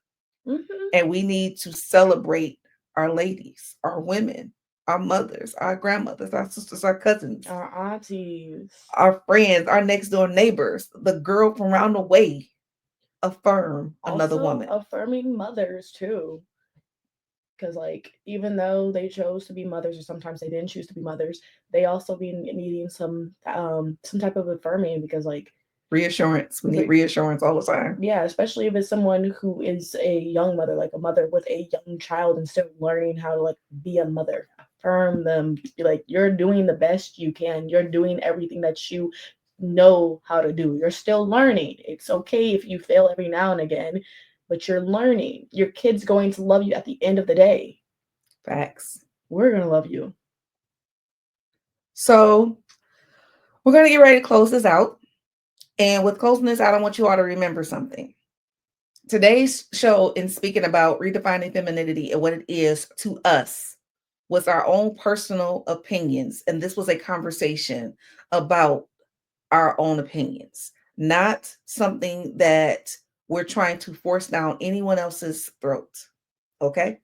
Speaker 2: Mm-hmm.
Speaker 1: and we need to celebrate our ladies, our women, our mothers, our grandmothers, our sisters, our cousins,
Speaker 2: Our aunties.
Speaker 1: our friends, our next door neighbors, the girl from around the way. Affirm another
Speaker 2: Also
Speaker 1: woman.
Speaker 2: affirming mothers too. Because like even though they chose to be mothers or sometimes they didn't choose to be mothers, they also be needing some type of affirming, because like
Speaker 1: Reassurance. We need reassurance all the time.
Speaker 2: yeah, especially if it's someone who is a young mother, like a mother with a young child and still learning how to like be a mother. affirm them. Like, you're doing the best you can. You're doing everything that you know how to do. You're still learning. It's okay if you fail every now and again, but you're learning. Your kid's going to love you at the end of the day.
Speaker 1: Facts.
Speaker 2: We're going to love you.
Speaker 1: So we're going to get ready to close this out. And with closing this out, I want you all to remember something. Today's show, in speaking about redefining femininity and what it is to us, was our own personal opinions. And this was a conversation about our own opinions, not something that we're trying to force down anyone else's throat. Okay?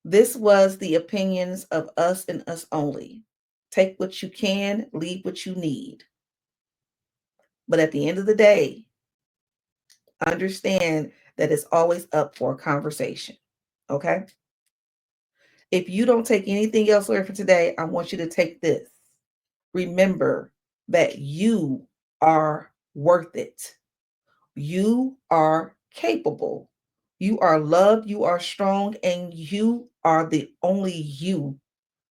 Speaker 1: This was the opinions of us and us only. Take what you can, leave what you need. But at the end of the day, understand that it's always up for a conversation. Okay? If you don't take anything else away from today, I want you to take this. Remember that you are worth it. You are capable. You are loved. You are strong. And you are the only you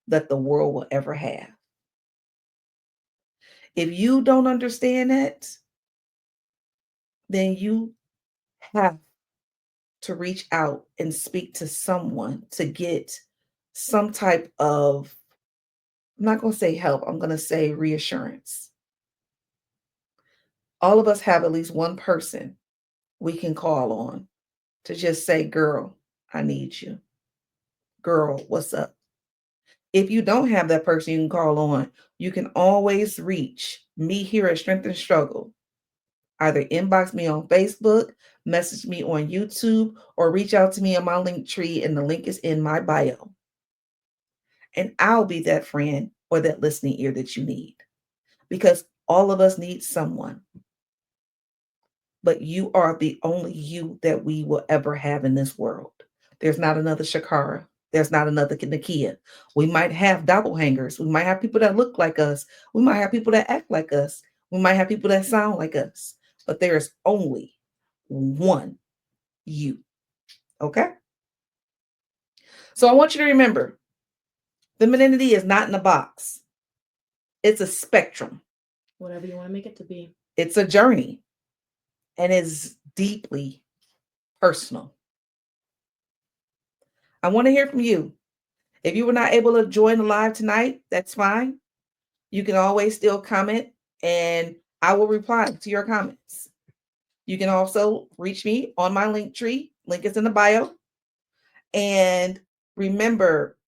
Speaker 1: that the world will ever have. If you don't understand that, then you have to reach out and speak to someone to get some type of, I'm not going to say help, I'm going to say reassurance. All of us have at least one person we can call on to just say, girl, I need you. Girl, what's up? If you don't have that person you can call on, you can always reach me here at Strength and Struggle. Either inbox me on Facebook, message me on YouTube, or reach out to me on my link tree, and the link is in my bio. And I'll be that friend or that listening ear that you need, because all of us need someone. But you are the only you that we will ever have in this world. There's not another Shakara. There's not another Nakia. We might have doppelgangers. We might have people that look like us. We might have people that act like us. We might have people that sound like us. But there is only one you. Okay? So I want you to remember, femininity is not in a box. It's a spectrum.
Speaker 2: Whatever you want to make it to be.
Speaker 1: It's a journey, and it's deeply personal. I want to hear from you. If you were not able to join the live tonight, that's fine. You can always still comment, and I will reply to your comments. You can also reach me on my link tree. Link is in the bio. And remember,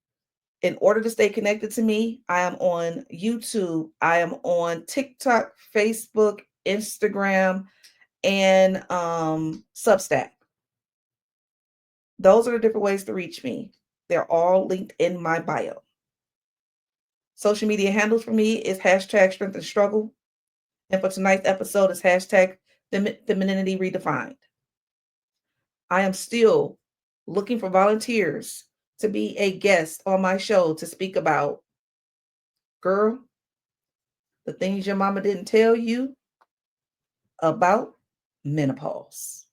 Speaker 1: in order to stay connected to me, I am on YouTube, I am on TikTok, Facebook, Instagram, and Substack. Those are the different ways to reach me. They're all linked in my bio. Social media handles for me is hashtag Strength and Struggle. And for tonight's episode is hashtag Femininity Redefined. I am still looking for volunteers to be a guest on my show to speak about, girl, the things your mama didn't tell you about menopause.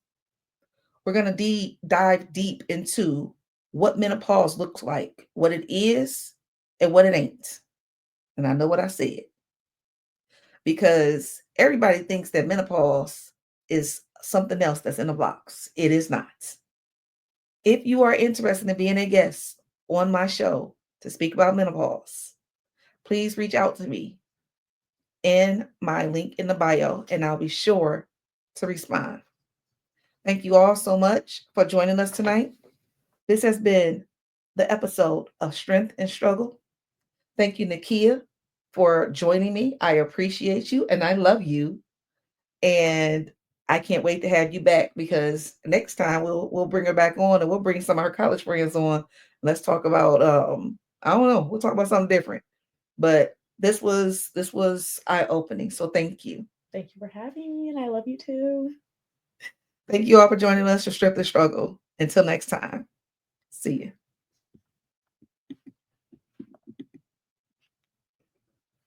Speaker 1: We're going to dive deep into what menopause looks like, what it is, and what it ain't. And I know what I said, because everybody thinks that menopause is something else that's in a box. It is not. If you are interested in being a guest on my show to speak about menopause, please reach out to me in my link in the bio, and I'll be sure to respond. Thank you all so much for joining us tonight. This has been the episode of Strength and Struggle. Thank you, Nakia, for joining me. I appreciate you and I love you. And I can't wait to have you back, because next time we'll bring her back on, and we'll bring some of her college friends on. Let's talk about I don't know, we'll talk about something different. But this was eye-opening. So thank you.
Speaker 2: Thank you for having me, and I love you too.
Speaker 1: Thank you all for joining us for Strength and Struggle. Until next time. See you.